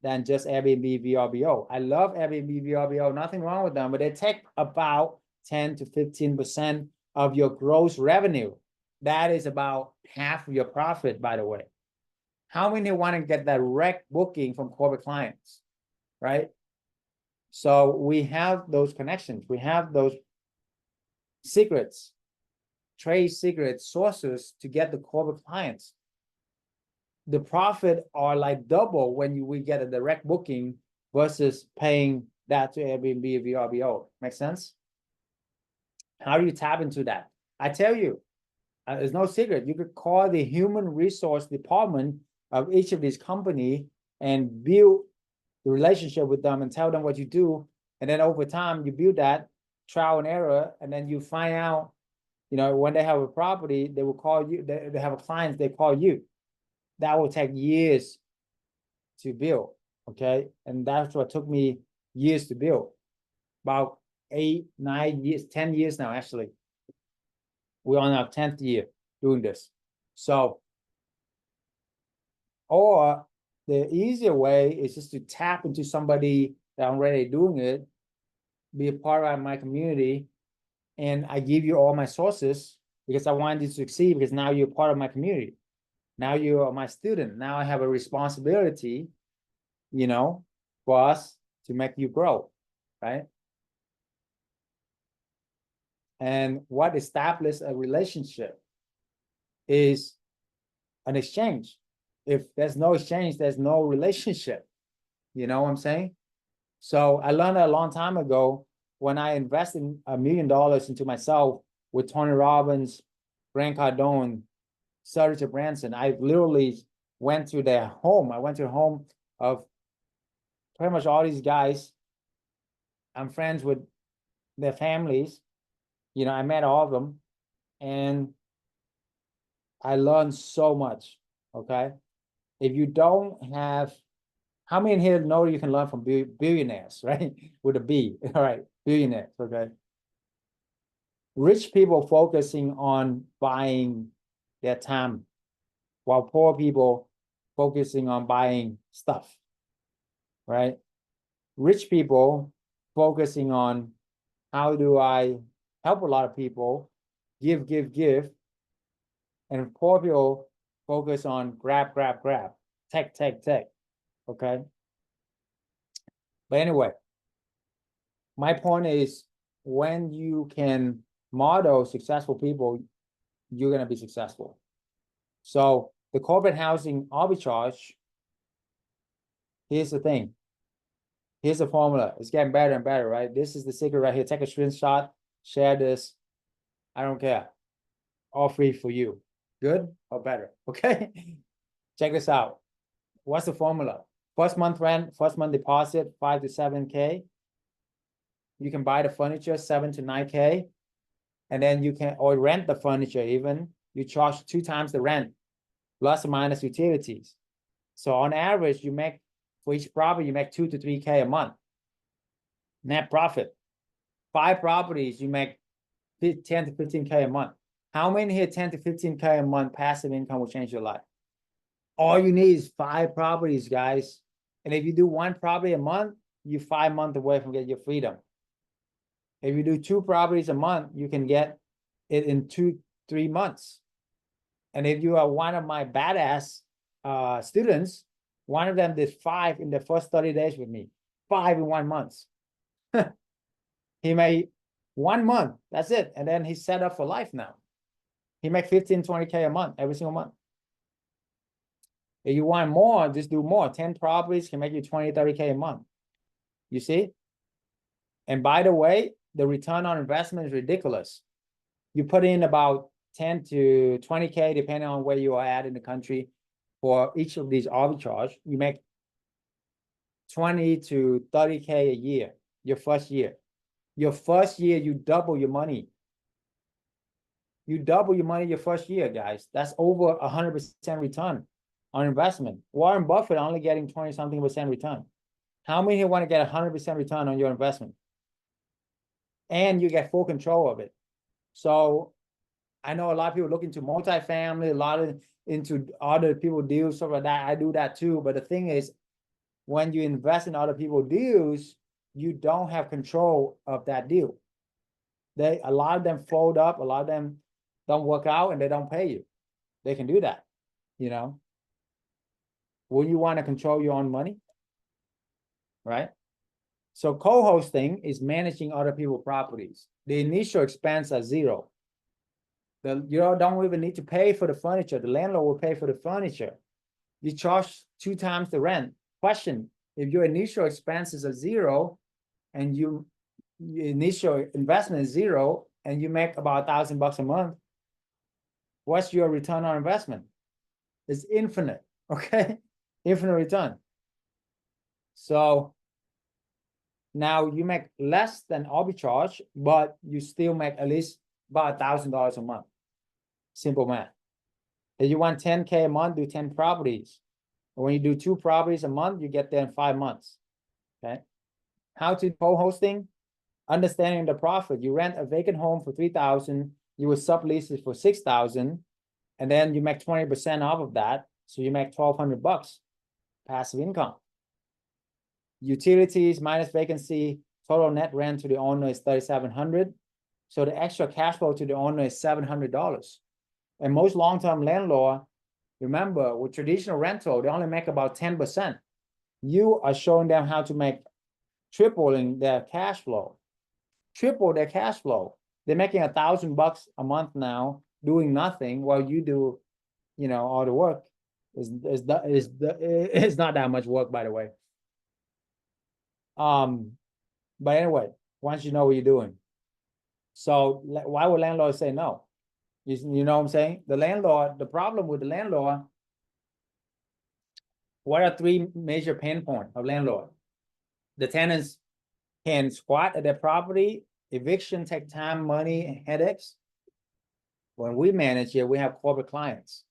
than just Airbnb VRBO. I love Airbnb VRBO, nothing wrong with them, but they take about 10 to 15% of your gross revenue. That is about half of your profit, by the way. How many want to get direct booking from corporate clients, right? So we have those connections. We have those secrets, trade secret sources to get the corporate clients. The profit are like double when we get a direct booking versus paying that to Airbnb VRBO. Make sense? How do you tap into that? I tell you, there's no secret. You could call the human resource department of each of these companies and build the relationship with them and tell them what you do. And then over time, you build that trial and error, and then you find out, when they have a property, they will call you. They have a client, they call you. That will take years to build, okay? And that's what took me years to build. About 8, 9 years, 10 years now, actually. We're on our 10th year doing this. So, or the easier way is just to tap into somebody that already doing it, be a part of my community, and I give you all my sources because I want you to succeed, because now you're part of my community. Now you are my student. Now I have a responsibility, for us to make you grow, right? And what establishes a relationship is an exchange. If there's no exchange, there's no relationship. You know what I'm saying? So I learned that a long time ago when I invested $1 million into myself with Tony Robbins, Grant Cardone, Richard Branson. I literally went to their home. I went to the home of pretty much all these guys. I'm friends with their families. I met all of them, and I learned so much. Okay. If you don't have, how many in here know you can learn from billionaires, right? With a B. All right. Billionaires. Okay. Rich people focusing on buying their time, while poor people focusing on buying stuff, right? Rich people focusing on how do I help a lot of people, give, and poor people focus on grab, tech, okay? But anyway, My point is, when you can model successful people, you're gonna be successful. So the corporate housing arbitrage, here's the thing. Here's the formula. It's getting better and better, right? This is the secret right here. Take a screenshot, share this. I don't care. All free for you. Good or better, okay? Check this out. What's the formula? First month rent, first month deposit, 5 to 7K. You can buy the furniture, 7 to 9K. And then you can, or rent the furniture even. You charge 2 times the rent, plus or minus utilities. So on average, you make, for each property, you make 2 to 3K a month. Net profit. 5 properties, you make 10 to 15K a month. How many here 10 to 15K a month passive income will change your life? All you need is 5 properties, guys. And if you do 1 property a month, you're 5 months away from getting your freedom. If you do 2 properties a month, you can get it in 2-3 months. And if you are one of my badass students, one of them did 5 in the first 30 days with me. 5 in 1 month. He made 1 month, that's it. And then he's set up for life now. He make 15, 20K a month, every single month. If you want more, just do more. 10 properties can make you 20, 30K a month. You see? And by the way, the return on investment is ridiculous. You put in about 10 to 20K, depending on where you are at in the country, for each of these arbitrage. You make 20 to 30K a year, your first year. Your first year, you double your money. You double your money your first year, guys. That's over 100% return on investment. Warren Buffett only getting 20-something% return. How many here want to get 100% return on your investment? And you get full control of it. So I know a lot of people look into multifamily, a lot of into other people deals, stuff like that. I do that too. But the thing is, when you invest in other people's deals, you don't have control of that deal. A lot of them fold up, a lot of them don't work out, and they don't pay you. They can do that, you know. Will you want to control your own money? Right? So co-hosting is managing other people's properties. The initial expense are 0. You don't even need to pay for the furniture. The landlord will pay for the furniture. You charge 2 times the rent. Question: if your initial expenses are 0 and your initial investment is 0 and you make about $1,000 a month, what's your return on investment? It's infinite, okay? Infinite return. So now you make less than arbitrage, but you still make at least about $1,000 a month. Simple math. If you want 10K a month, do 10 properties. When you do 2 properties a month, you get there in 5 months. Okay. How to co-hosting? Understanding the profit. You rent a vacant home for $3,000, you will sublease it for $6,000, and then you make 20% off of that. So you make $1,200 passive income. Utilities minus vacancy, total net rent to the owner is $3,700. So the extra cash flow to the owner is $700. And most long-term landlord, remember, with traditional rental, they only make about 10%. You are showing them how to make tripling their cash flow. Triple their cash flow. They're making $1,000 a month now, doing nothing while you do, you know, all the work. It's not that much work, by the way. But anyway, once you know what you're doing. So why would landlords say no? You know what I'm saying? The problem with the landlord, what are 3 major pain points of landlord? The tenants can squat at their property, eviction take time, money, and headaches. When we manage it, we have corporate clients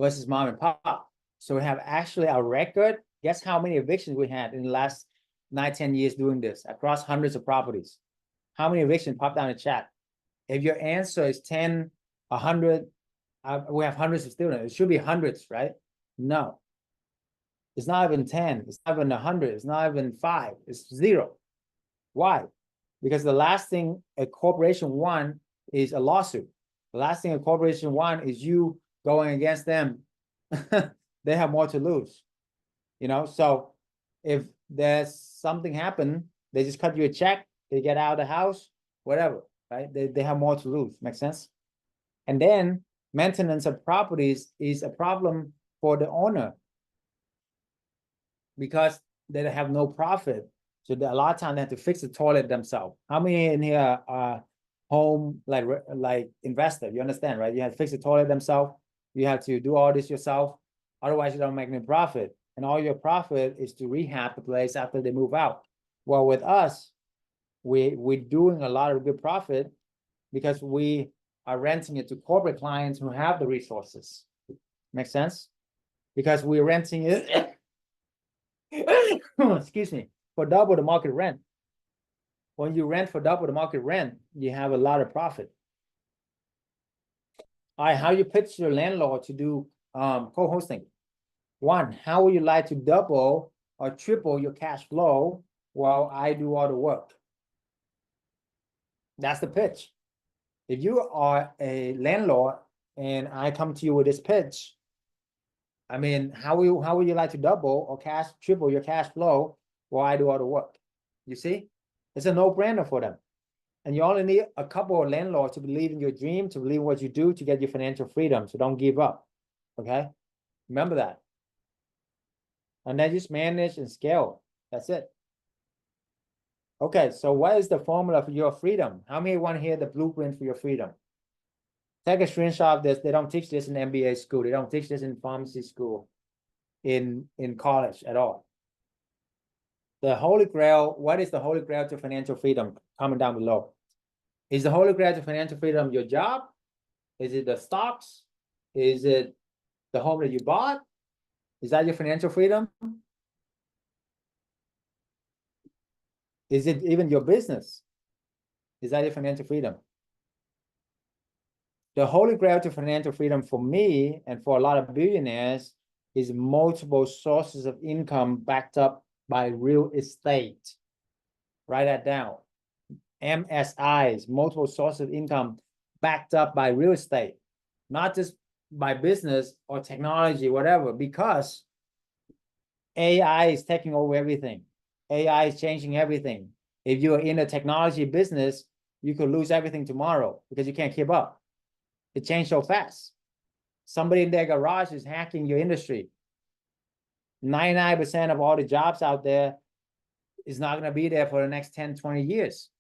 versus mom and pop. So we have actually a record. Guess how many evictions we had in the last 9-10 years doing this across hundreds of properties? How many evictions? Pop down the chat. If your answer is 10, 100, we have hundreds of students. It should be hundreds, right? No. It's not even 10. It's not even 100. It's not even 5. It's 0. Why? Because the last thing a corporation wants is a lawsuit. The last thing a corporation wants is you going against them. They have more to lose. You know, so if there's something happen, they just cut you a check, they get out of the house, whatever, right? They have more to lose. Make sense? And then maintenance of properties is a problem for the owner because they have no profit. So a lot of times they have to fix the toilet themselves. How many in here are home like investor? You understand, right? You have to fix the toilet themselves. You have to do all this yourself. Otherwise, you don't make any profit. And all your profit is to rehab the place after they move out. Well, with us, we're doing a lot of good profit because we are renting it to corporate clients who have the resources. Make sense? Because we're renting it, excuse me, for double the market rent. When you rent for double the market rent, you have a lot of profit. All right, how you pitch your landlord to do co-hosting? One, how would you like to double or triple your cash flow while I do all the work? That's the pitch. If you are a landlord and I come to you with this pitch, I mean, how would you like to double or triple your cash flow while I do all the work? You see, it's a no-brainer for them. And you only need a couple of landlords to believe in your dream, to believe in what you do to get your financial freedom. So don't give up. Okay. Remember that. And then just manage and scale. That's it. Okay. So what is the formula for your freedom? How many want to hear the blueprint for your freedom? Take a screenshot of this. They don't teach this in MBA school. They don't teach this in pharmacy school, in college at all. The Holy Grail, what is the Holy Grail to financial freedom? Comment down below. Is the Holy Grail to financial freedom your job? Is it the stocks? Is it the home that you bought? Is that your financial freedom? Is it even your business? Is that your financial freedom? The Holy Grail to financial freedom for me and for a lot of billionaires is multiple sources of income backed up by real estate. Write that down. MSIs, multiple sources of income backed up by real estate, not just by business or technology, whatever, because AI is taking over everything. AI is changing everything. If you're in a technology business, you could lose everything tomorrow because you can't keep up. It changed so fast. Somebody in their garage is hacking your industry. 99% of all the jobs out there is not going to be there for the next 10, 20 years.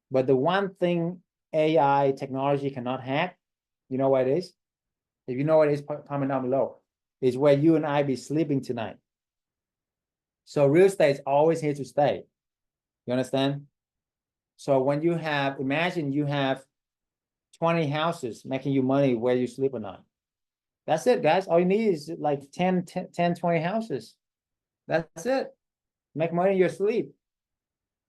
But the one thing AI technology cannot hack, you know what it is? If you know what it is, comment down below. Is where you and I be sleeping tonight. So real estate is always here to stay. You understand? So when you have, imagine you have 20 houses making you money where you sleep or not. That's it, guys. All you need is like 10, 20 houses. That's it. Make money in your sleep.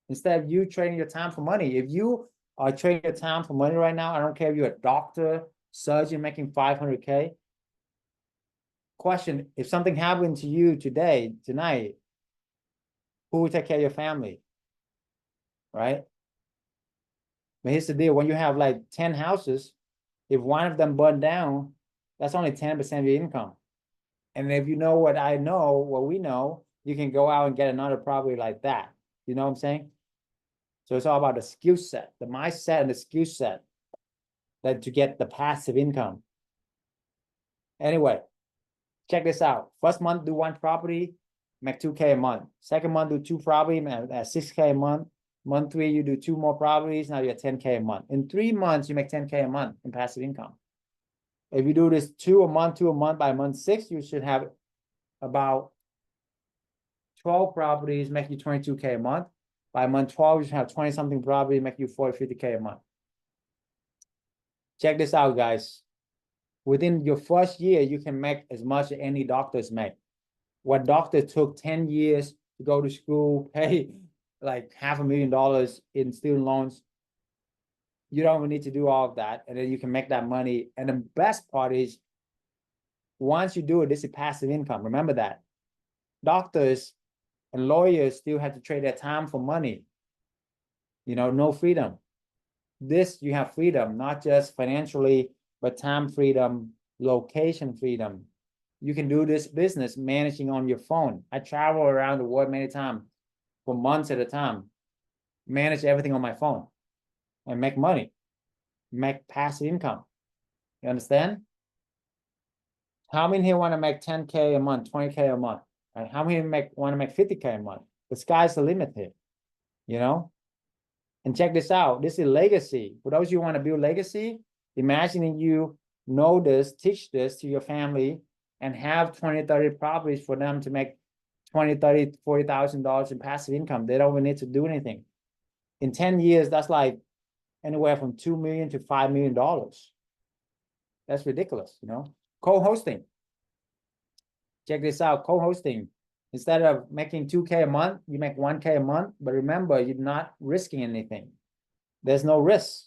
Instead of you trading your time for money. If you are trading your time for money right now, I don't care if you're a doctor, surgeon making 500K. Question, if something happened to you today, tonight, who will take care of your family? Right? But here's the deal. When you have like 10 houses, if one of them burned down, that's only 10% of your income. And if you know what I know, what we know, you can go out and get another property like that. You know what I'm saying? So it's all about the skill set, the mindset and the skill set that to get the passive income. Anyway, check this out. First month, do one property, make 2K a month. Second month, do 2 properties, at 6K a month. Month 3, you do 2 more properties. Now you're 10K a month. In 3 months, you make 10K a month in passive income. If you do this 2 a month, by month 6, you should have about 12 properties, make you 22K a month. By month 12, you should have 20 something properties, make you 40, 50K a month. Check this out, guys. Within your first year, you can make as much as any doctors make. What doctor took 10 years to go to school, pay like $500,000 in student loans. You don't even need to do all of that. And then you can make that money. And the best part is once you do it, this is passive income. Remember that. Doctors and lawyers still have to trade their time for money. You know, no freedom. This, you have freedom, not just financially, but time freedom, location freedom. You can do this business managing on your phone. I travel around the world many times for months at a time. manage everything on my phone and make money, make passive income. You understand? How many here want to make 10K a month, 20K a month? And how many want to make 50K a month? The sky's the limit here, you know? And check this out. This is legacy. For those of you who want to build legacy, imagining you know this, teach this to your family, and have 20, 30 properties for them to make 20, 30, $40,000 in passive income. They don't even need to do anything. In 10 years, that's like anywhere from $2 million to $5 million. That's ridiculous, you know? Co-hosting. Check this out, co-hosting. Instead of making 2K a month, you make 1K a month. But remember, you're not risking anything. There's no risk,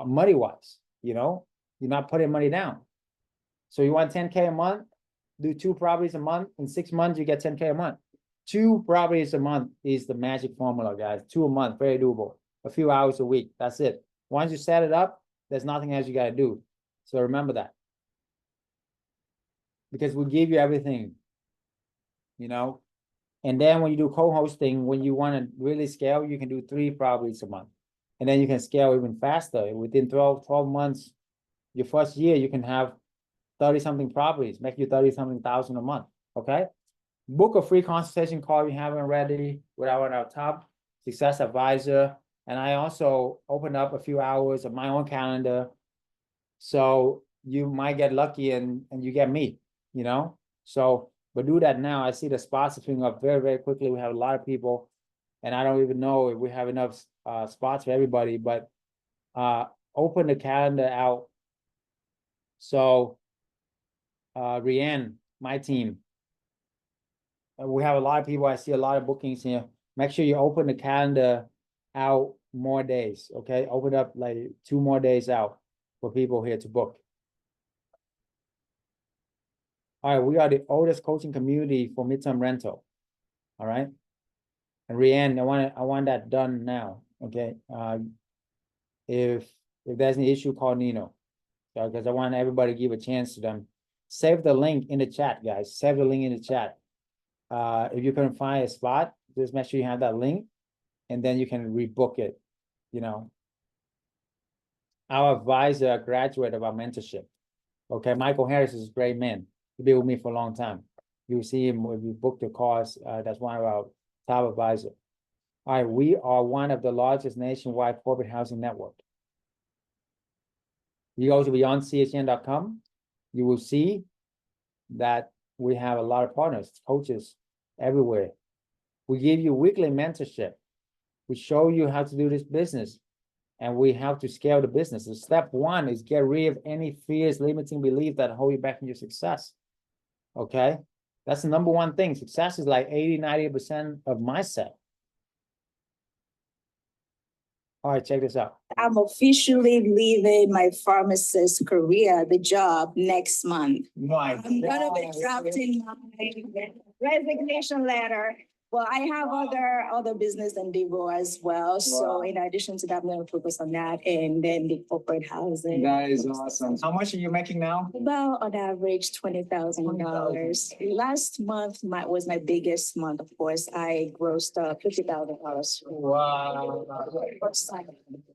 money-wise, you know? You're not putting money down. So you want 10K a month, do 2 properties a month. In 6 months, you get 10K a month. 2 properties a month is the magic formula, guys. 2 a month, very doable. A few hours a week, that's it. Once you set it up, there's nothing else you gotta do. So remember that. Because we give you everything, you know? And then when you do co-hosting, when you want to really scale, you can do 3 properties a month. And then you can scale even faster. Within 12 months, your first year, you can have 30-something properties, make you 30-something thousand a month, okay? Book a free consultation call if you haven't already with our top success advisor. And I also open up a few hours of my own calendar. So you might get lucky and you get me, you know? So, but do that now. I see the spots are filling up very, very quickly. We have a lot of people, and I don't even know if we have enough spots for everybody, but open the calendar out. So, Rianne, my team, we have a lot of people. I see a lot of bookings here. Make sure you open the calendar out more days, okay? Open up like 2 more days out for people here to book. All right, we are the oldest coaching community for midterm rental. All right. And Rianne, I want that done now. Okay. If there's an issue, call Nino. Because I want everybody to give a chance to them. Save the link in the chat, guys. Save the link in the chat. If you couldn't find a spot, just make sure you have that link, and then you can rebook it. You know, our advisor, a graduate of our mentorship. Okay, Michael Harris is a great man. He's been with me for a long time. You'll see him when we book the course. That's one of our top advisors. All right, we are one of the largest nationwide corporate housing network. You go to beyondchn.com, you will see that we have a lot of partners, coaches everywhere. We give you weekly mentorship. We show you how to do this business, and we have to scale the business. So step 1 is get rid of any fears, limiting belief that hold you back from your success. Okay, that's the number 1 thing. Success is like 80-90% of mindset. All right, check this out. I'm officially leaving my pharmacist career, the job, next month. I'm gonna be drafting my resignation letter. Well, I have other business endeavor as well. So in addition to that, I'm gonna focus on that and then the corporate housing. That is awesome. How much are you making now? About on average $20,000. Last month was my biggest month. Of course, I grossed up $50,000. Wow.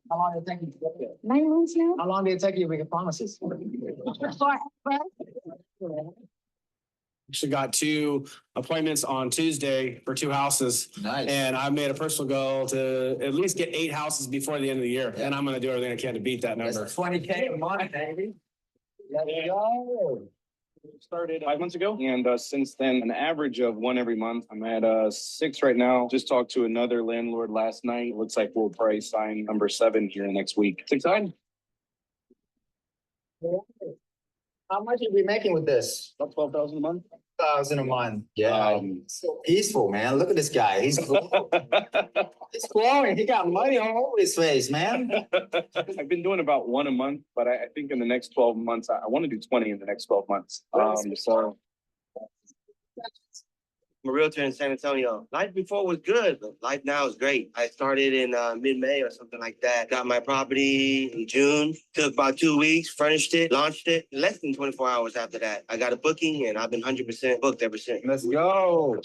How long did it take you to get there? 9 months now. How long did it take you to become a pharmacist? Forever. Actually got 2 appointments on Tuesday for 2 houses. Nice. And I've made a personal goal to at least get 8 houses before the end of the year. And I'm going to do everything I can to beat that number. That's 20K a month, baby. Let's go. Started 5 months ago, and since then, an average of 1 every month. I'm at 6 right now. Just talked to another landlord last night. Looks like we'll probably sign number 7 here next week. It's exciting. How much are we making with this? About 12,000 a month. 1,000 a month. Yeah. So peaceful, man. Look at this guy. He's he's glowing. He got money all over his face, man. I've been doing about 1 a month, but I think in the next 12 months, I want to do 20 in the next 12 months. So I'm a realtor in San Antonio. Life before was good, but life now is great. I started in mid-May or something like that. Got my property in June. Took about 2 weeks, furnished it, launched it. Less than 24 hours after that, I got a booking, and I've been 100% booked ever since. Let's go.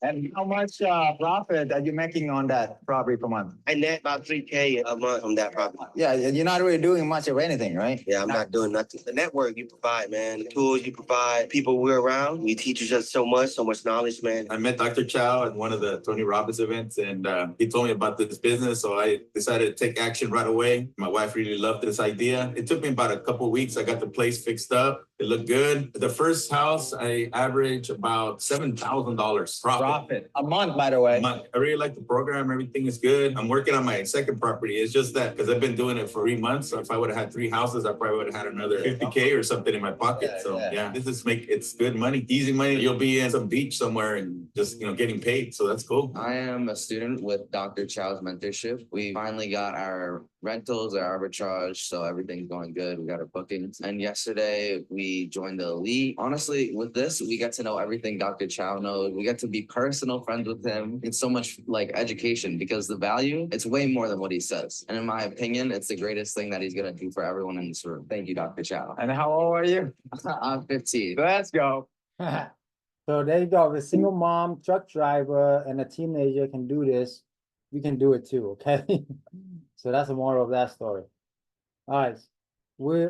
And how much profit are you making on that property per month? I net about 3K a month from that property. Yeah, you're not really doing much of anything, right? Yeah, I'm not doing nothing. The network you provide, man, the tools you provide, people we're around, you teach us so much knowledge, man. I met Dr. Chau at one of the Tony Robbins events, and he told me about this business. So I decided to take action right away. My wife really loved this idea. It took me about a couple of weeks. I got the place fixed up. It looked good. The first house, I averaged about $7,000 profit. A month, by the way. A month. I really like the program. Everything is good. I'm working on my second property. It's just that because I've been doing it for 3 months. So if I would have had 3 houses, I probably would have had another 50K or something in my pocket. This is it's good money, easy money. You'll be in some beach somewhere and just, getting paid. So that's cool. I am a student with Dr. Chau's mentorship. We finally got our rentals, our arbitrage, so everything's going good. We got our bookings. And yesterday we joined the elite. Honestly, with this, we get to know everything Dr. Chau knows. We get to be personal friends with him. It's so much like education because the value, it's way more than what he says. And in my opinion, it's the greatest thing that he's gonna do for everyone in this room. Thank you, Dr. Chau. And how old are you? I'm 15. Let's go. So there you go. If a single mom, truck driver, and a teenager can do this, you can do it too, okay? So that's the moral of that story. All right.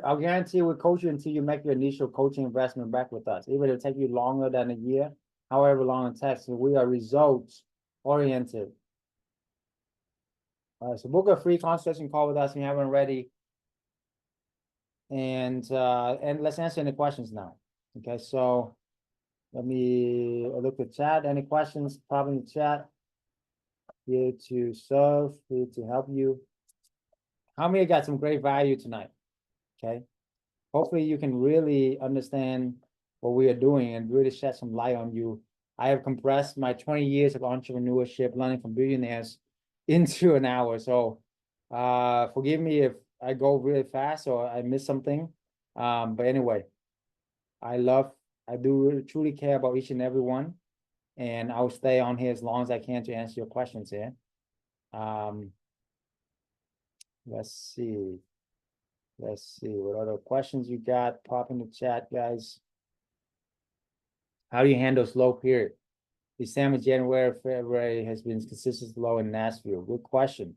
I'll guarantee we'll coach you until you make your initial coaching investment back with us. Even if it take you longer than a year, however long it takes. So we are results oriented. All right, so book a free consultation call with us if you haven't already. And let's answer any questions now. Okay, so let me look at chat. Any questions? Pop in the chat. Here to serve, here to help you. How many got some great value tonight? Okay. Hopefully you can really understand what we are doing and really shed some light on you. I have compressed my 20 years of entrepreneurship, learning from billionaires into an hour. So forgive me if I go really fast or I miss something. But anyway, I do really truly care about each and every one. And I'll stay on here as long as I can to answer your questions here. Let's see. Let's see what other questions you got. Pop in the chat, guys. How do you handle slow period? December, January, February has been consistently low in Nashville. Good question.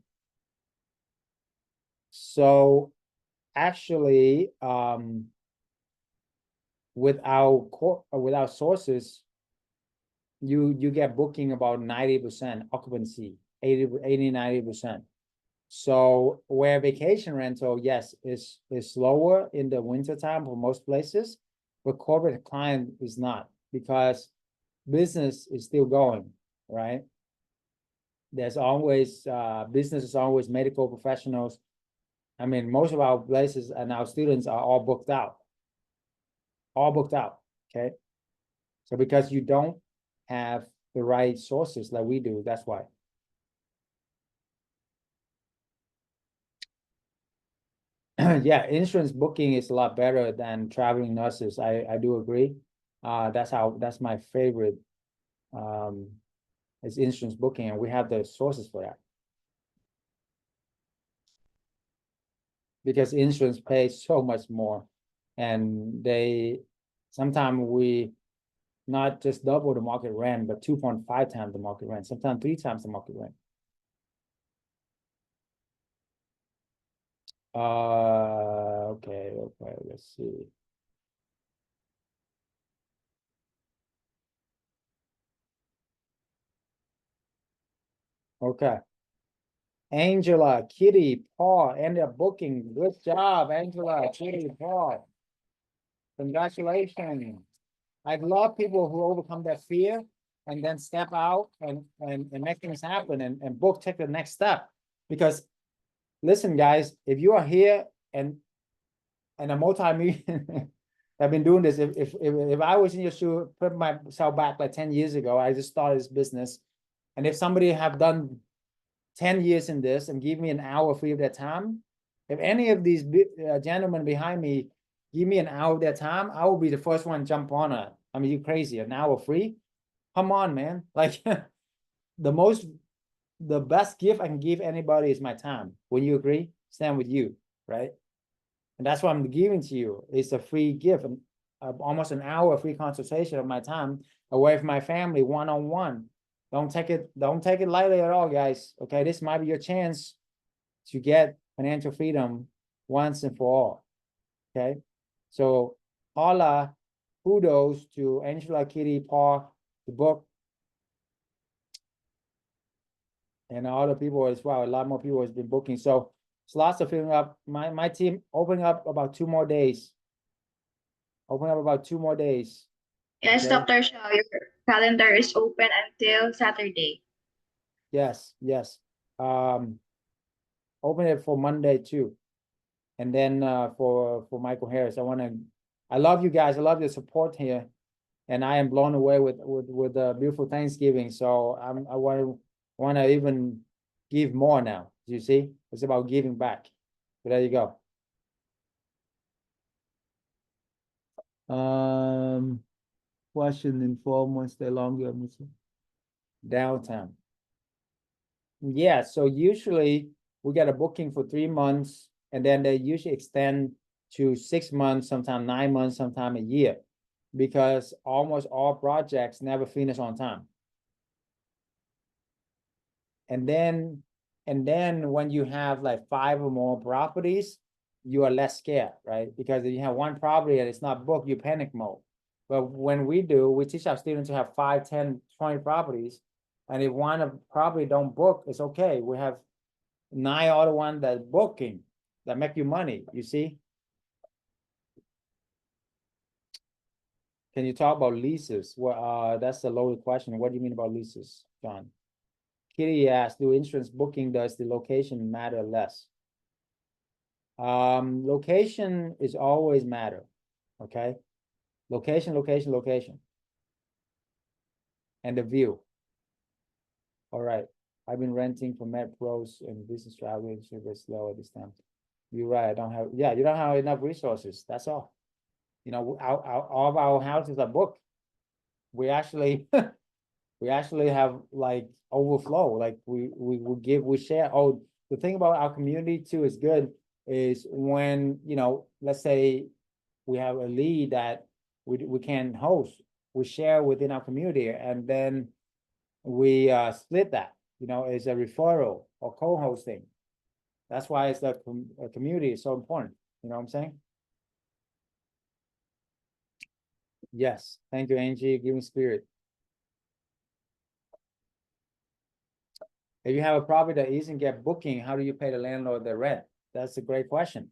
So actually, with our sources, you get booking about 90% occupancy, 80-90%. So where vacation rental, yes, is slower in the winter time for most places, but corporate client is not, because business is still going, right? There's always business is always medical professionals. I mean, most of our places and our students are all booked out. Okay? So because you don't have the right sources like we do, that's why. Yeah, insurance booking is a lot better than traveling nurses. I do agree. That's my favorite. Is insurance booking, and we have the sources for that. Because insurance pays so much more, and sometimes we not just double the market rent, but 2.5 times the market rent, sometimes 3 times the market rent. Okay, let's see. Okay. Angela, Kitty, Paul, ended up booking. Good job, Angela, Kitty, Paul. Congratulations. I love people who overcome that fear and then step out and make things happen and book, take the next step. Because listen, guys, if you are here and a multi-million, I've been doing this. If I was in your shoe, put myself back like 10 years ago, I just started this business. And if somebody have done 10 years in this and give me an hour free of their time, if any of these gentlemen behind me give me an hour of their time, I will be the first one to jump on it. I mean, you crazy, an hour free? Come on, man. Like the best gift I can give anybody is my time. When you agree, stand with you, right? And that's what I'm giving to you. It's a free gift, almost an hour free consultation of my time away from my family, one-on-one. Don't take it lightly at all, guys. Okay, this might be your chance to get financial freedom once and for all. Okay, so holla, kudos to Angela, Kitty, Paul, the book, and all the people as well. A lot more people has been booking. So slots are filling up. My team opening up about 2 more days. Opening up about 2 more days. Yes, Okay. Dr. Chau, your calendar is open until Saturday. Yes. Open it for Monday too. And then for Michael Harris, I love you guys. I love your support here. And I am blown away with the beautiful Thanksgiving. So I want to even give more now. You see, it's about giving back. So there you go. Question in 4 months, stay longer. Downtown. Yeah, so usually we get a booking for 3 months, and then they usually extend to 6 months, sometimes 9 months, sometimes a year, because almost all projects never finish on time. And then when you have like 5 or more properties, you are less scared, right? Because if you have one property and it's not booked, you panic mode. But when we teach our students to have 5, 10, 20 properties. And if one of property don't book, it's okay. We have 9 other ones that booking that make you money, you see? Can you talk about leases? Well, that's the loaded question. What do you mean about leases, John? Kitty asked, do insurance booking, does the location matter less? Location is always matter, okay? Location. And the view. All right, I've been renting for Met Pros and business travel, it's very slow at this time. You're right, you don't have enough resources, that's all. You know, all of our houses are booked. We actually have like overflow, like we share. Oh, the thing about our community too is good is when, you know, let's say we have a lead that we can host, we share within our community, and then we split that, you know, as a referral or co-hosting. That's why it's the community is so important. You know what I'm saying? Yes, thank you, Angie. Give me spirit. If you have a property that isn't get booking, how do you pay the landlord the rent? That's a great question.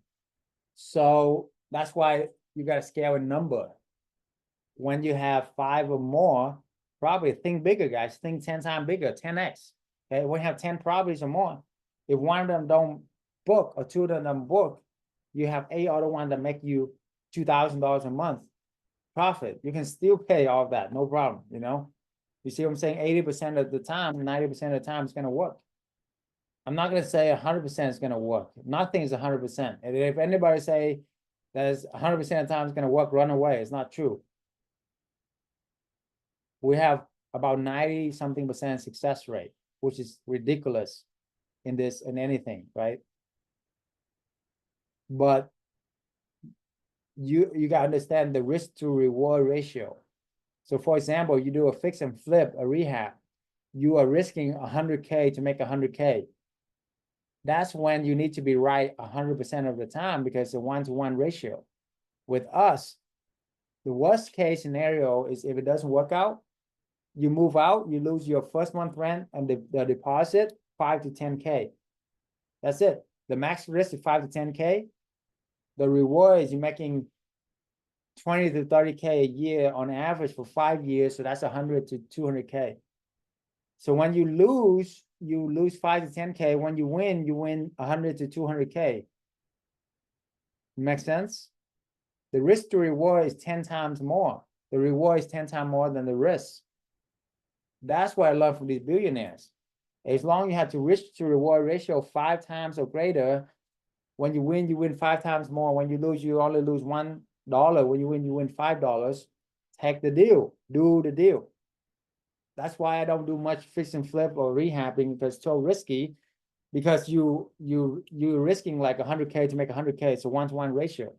So that's why you got to scale a number. When you have 5 or more, probably think bigger, guys. Think 10 times bigger, 10x. Okay, when you have 10 properties or more, if one of them don't book or 2 of them book, you have 8 other ones that make you $2,000 a month profit. You can still pay all of that, no problem, you know? You see what I'm saying? 80% of the time, 90% of the time it's gonna work. I'm not gonna say 100% is gonna work. Nothing is 100%. And if anybody say that is 100% of the time it's gonna work, run away. It's not true. We have about 90-something% success rate, which is ridiculous in anything, right? But you gotta understand the risk to reward ratio. So for example, you do a fix and flip, a rehab, you are risking 100K to make 100K. That's when you need to be right 100% of the time, because it's a 1-to-1 ratio. With us, the worst case scenario is if it doesn't work out, you move out, you lose your first month rent and the deposit, 5 to 10K. That's it. The max risk is 5 to 10K. The reward is you're making 20 to 30K a year on average for 5 years. So that's 100 to 200K. So when you lose 5 to 10K. When you win 100 to 200K. Make sense? The risk to reward is 10 times more. The reward is 10 times more than the risk. That's what I love from these billionaires. As long as you have to risk to reward ratio 5 times or greater, when you win 5 times more. When you lose, you only lose $1. When you win $5. Take the deal. Do the deal. That's why I don't do much fix and flip or rehabbing, because it's so risky. Because you're risking like 100K to make 100K. It's a 1-to-1 ratio.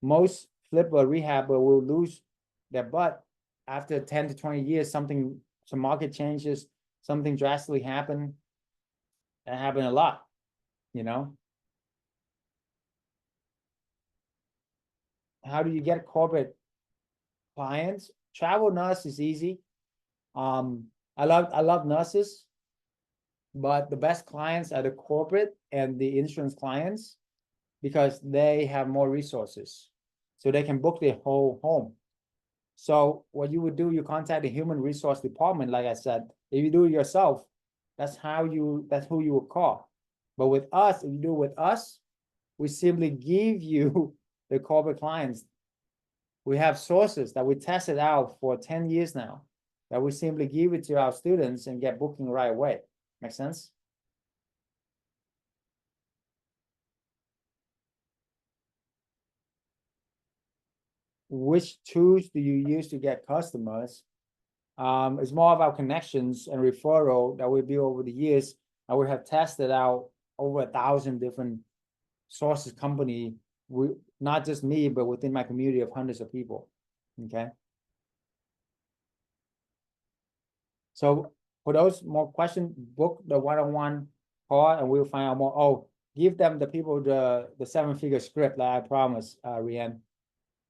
Most flipper rehabber will lose their butt after 10 to 20 years. Something some market changes, something drastically happen. That happened a lot, you know? How do you get corporate clients? Travel nurse is easy. I love nurses, but the best clients are the corporate and the insurance clients because they have more resources. So they can book their whole home. So what you would do, you contact the human resource department, like I said. If you do it yourself, that's who you would call. But with us, if you do it with us, we simply give you the corporate clients. We have sources that we tested out for 10 years now, that we simply give it to our students and get booking right away. Make sense? Which tools do you use to get customers? It's more of our connections and referral that we build over the years. And we have tested out over 1,000 different sources, company, not just me, but within my community of hundreds of people. Okay. So for those more questions, book the one-on-one call and we'll find out more. Oh, give them the people the 7-figure script like I promised, Rianne.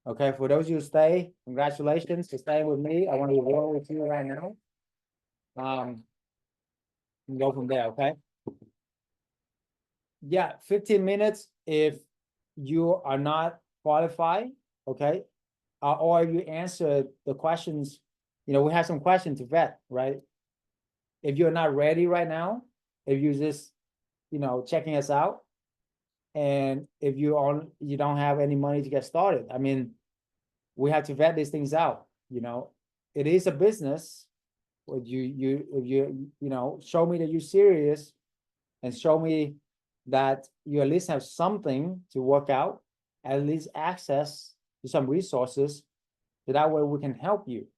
Okay, for those who stay, congratulations for staying with me. I want to roll with you right now. Go from there, okay? Yeah, 15 minutes if you are not qualified, okay? Or if you answer the questions, we have some questions to vet, right? If you're not ready right now, if you just, checking us out, and if you don't have any money to get started, I mean, we have to vet these things out. It is a business. If you show me that you're serious, and show me that you at least have something to work out, at least access to some resources, so that way we can help you.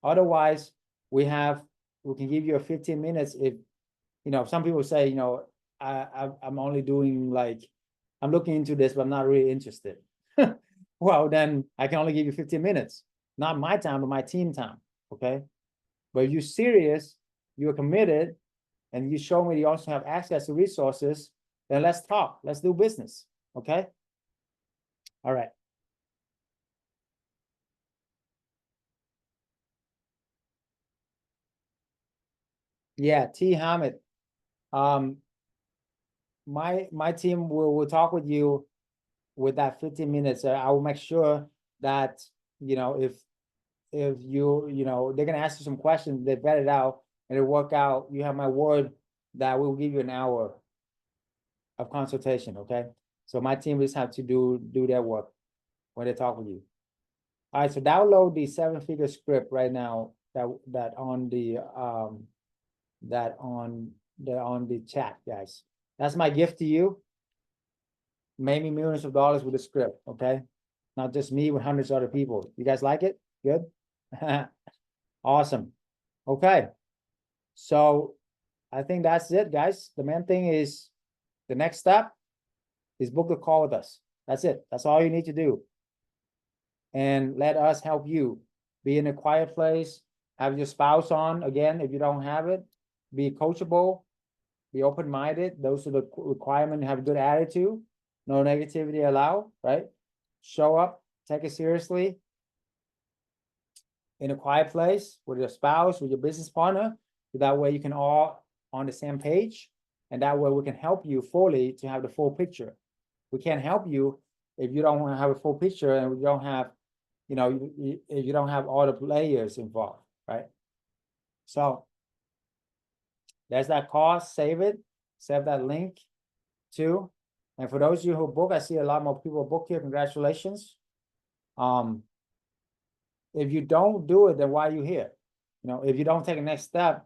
Otherwise, we can give you a 15 minutes if, some people say, I'm only doing I'm looking into this, but I'm not really interested. Well, then I can only give you 15 minutes, not my time, but my team time, okay? But if you're serious, you're committed, and you show me you also have access to resources, then let's talk, let's do business, okay? All right. Yeah, T. Hamid. My team will talk with you with that 15 minutes. I will make sure that, if they're gonna ask you some questions, they vet it out and it work out, you have my word that we will give you an hour of consultation, okay? So my team just have to do their work when they talk with you. All right, so download the 7-figure script right now that on the chat, guys. That's my gift to you. Maybe millions of dollars with the script, okay? Not just me, with hundreds of other people. You guys like it? Good? Awesome. Okay. So I think that's it, guys. The main thing is the next step is book a call with us. That's it. That's all you need to do. And let us help you. Be in a quiet place. Have your spouse on, again, if you don't have it. Be coachable. Be open-minded. Those are the requirements. Have a good attitude. No negativity allowed, right? Show up. Take it seriously. In a quiet place with your spouse, with your business partner. So that way you can all on the same page. And that way we can help you fully to have the full picture. We can't help you if you don't want to have a full picture and we don't have, if you don't have all the players involved, right? So there's that cost, save it, save that link too. And for those of you who book, I see a lot more people book here. Congratulations. If you don't do it, then why are you here? If you don't take the next step,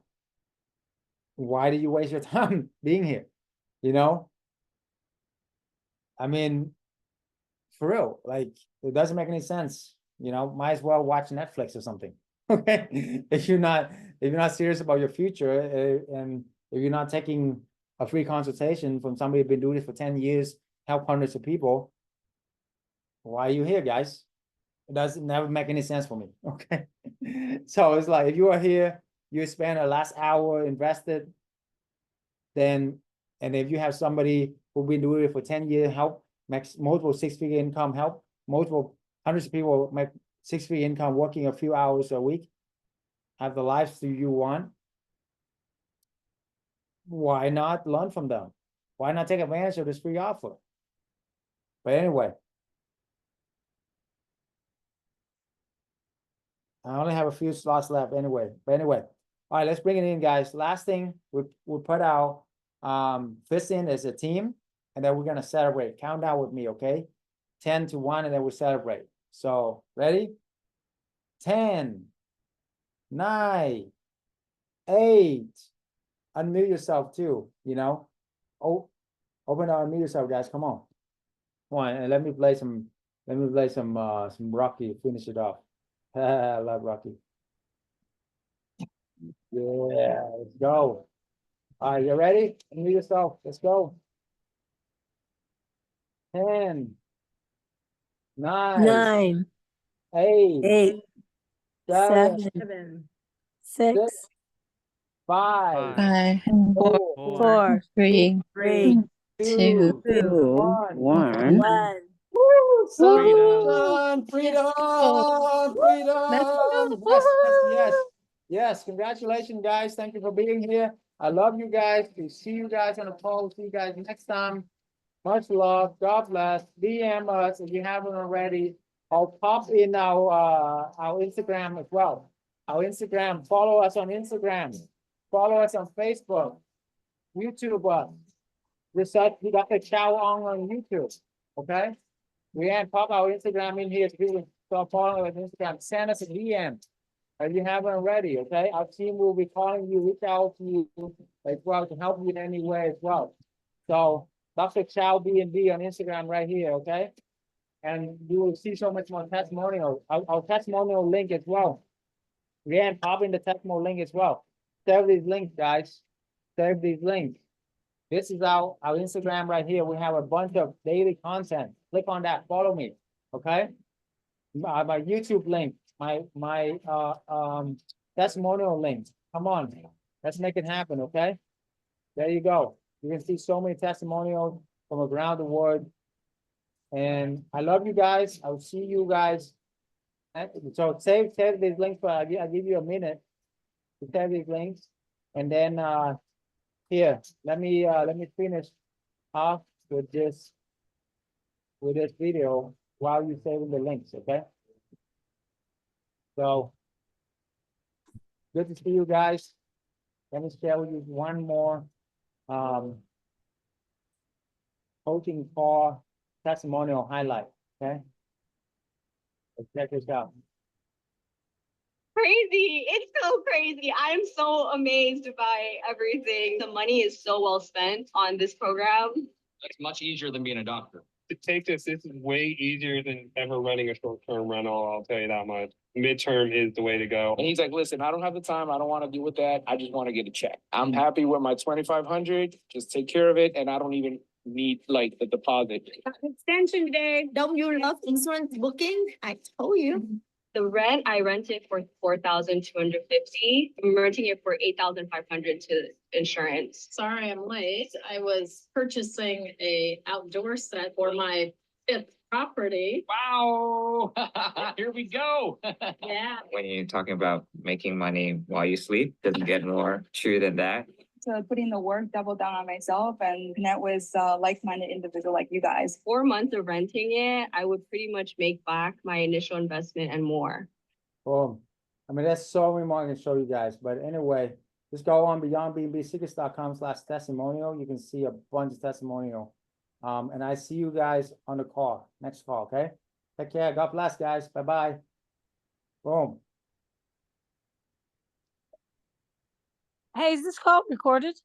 why did you waste your time being here? I mean, for real, it doesn't make any sense. Might as well watch Netflix or something. Okay. If you're not serious about your future, and if you're not taking a free consultation from somebody who's been doing it for 10 years, help hundreds of people, why are you here, guys? It doesn't never make any sense for me. Okay. So it's like, if you are here, you spend the last hour invested, then, and if you have somebody who've been doing it for 10 years, help, makes multiple six-figure income, help multiple hundreds of people make six-figure income working a few hours a week, have the lifestyle you want, why not learn from them? Why not take advantage of this free offer? But anyway, I only have a few slots left anyway. But anyway, all right, let's bring it in, guys. Last thing, we put out this in as a team, and then we're gonna celebrate. Count down with me, okay? 10 to 1, and then we celebrate. So ready? 10, 9, 8. Unmute yourself too, you know. Oh, open up, unmute yourself, guys. Come on. Come on, and let me play some Rocky to finish it off. I love Rocky. Yeah, let's go. All right, you ready? Unmute yourself. Let's go. 10, 9, 8, 7, 6, 5, 4, 3, 2, 1. one. Woo! Freedom. Freedom! Yes, yes, yes. Yes, congratulations, guys. Thank you for being here. I love you guys. We see you guys on the call. See you guys next time. Much love. God bless. DM us if you haven't already. I'll pop in our Instagram as well. Our Instagram. Follow us on Instagram. Follow us on Facebook, YouTube. Research Dr. Chau on YouTube. Okay. We had pop our Instagram in here. If you start following us on Instagram, send us a DM if you haven't already. Okay. Our team will be calling you, reach out to you as well to help you in any way as well. So Dr. Chau B&B on Instagram right here. Okay. And you will see so much more testimonial. Our testimonial link as well. We had pop in the testimonial link as well. Save these links, guys. Save these links. This is our Instagram right here. We have a bunch of daily content. Click on that. Follow me. Okay. My YouTube link. My testimonial link. Come on. Let's make it happen. Okay. There you go. You can see so many testimonials from around the world. And I love you guys. I will see you guys. So save these links. I'll give you a minute to save these links. And then here, let me finish off with this video while you're saving the links, okay? So good to see you guys. Let me share with you one more coaching call testimonial highlight, okay? Let's check this out. Crazy. It's so crazy. I'm so amazed by everything. The money is so well spent on this program. It's much easier than being a doctor. To take this is way easier than ever running a short-term rental, I'll tell you that much. Midterm is the way to go. And he's like, listen, I don't have the time. I don't want to deal with that. I just want to get a check. I'm happy with my 2,500. Just take care of it. And I don't even need like the deposit. Extension day. Don't you love insurance booking? I told you. The rent, I rented for $4,250. I'm renting it for $8,500 to insurance. Sorry, I'm late. I was purchasing a outdoor set for my 5th property. Wow. Here we go. Yeah. When you're talking about making money while you sleep, doesn't get more true than that. To put in the work, double down on myself, and connect with like-minded individual like you guys. 4 months of renting it, I would pretty much make back my initial investment and more. Boom. I mean, there's so many more I can show you guys. But anyway, just go on beyondbnbsecrets.com/testimonial. You can see a bunch of testimonial. And I see you guys on the call, next call, okay? Take care. God bless, guys. Bye-bye. Boom. Hey, is this call recorded?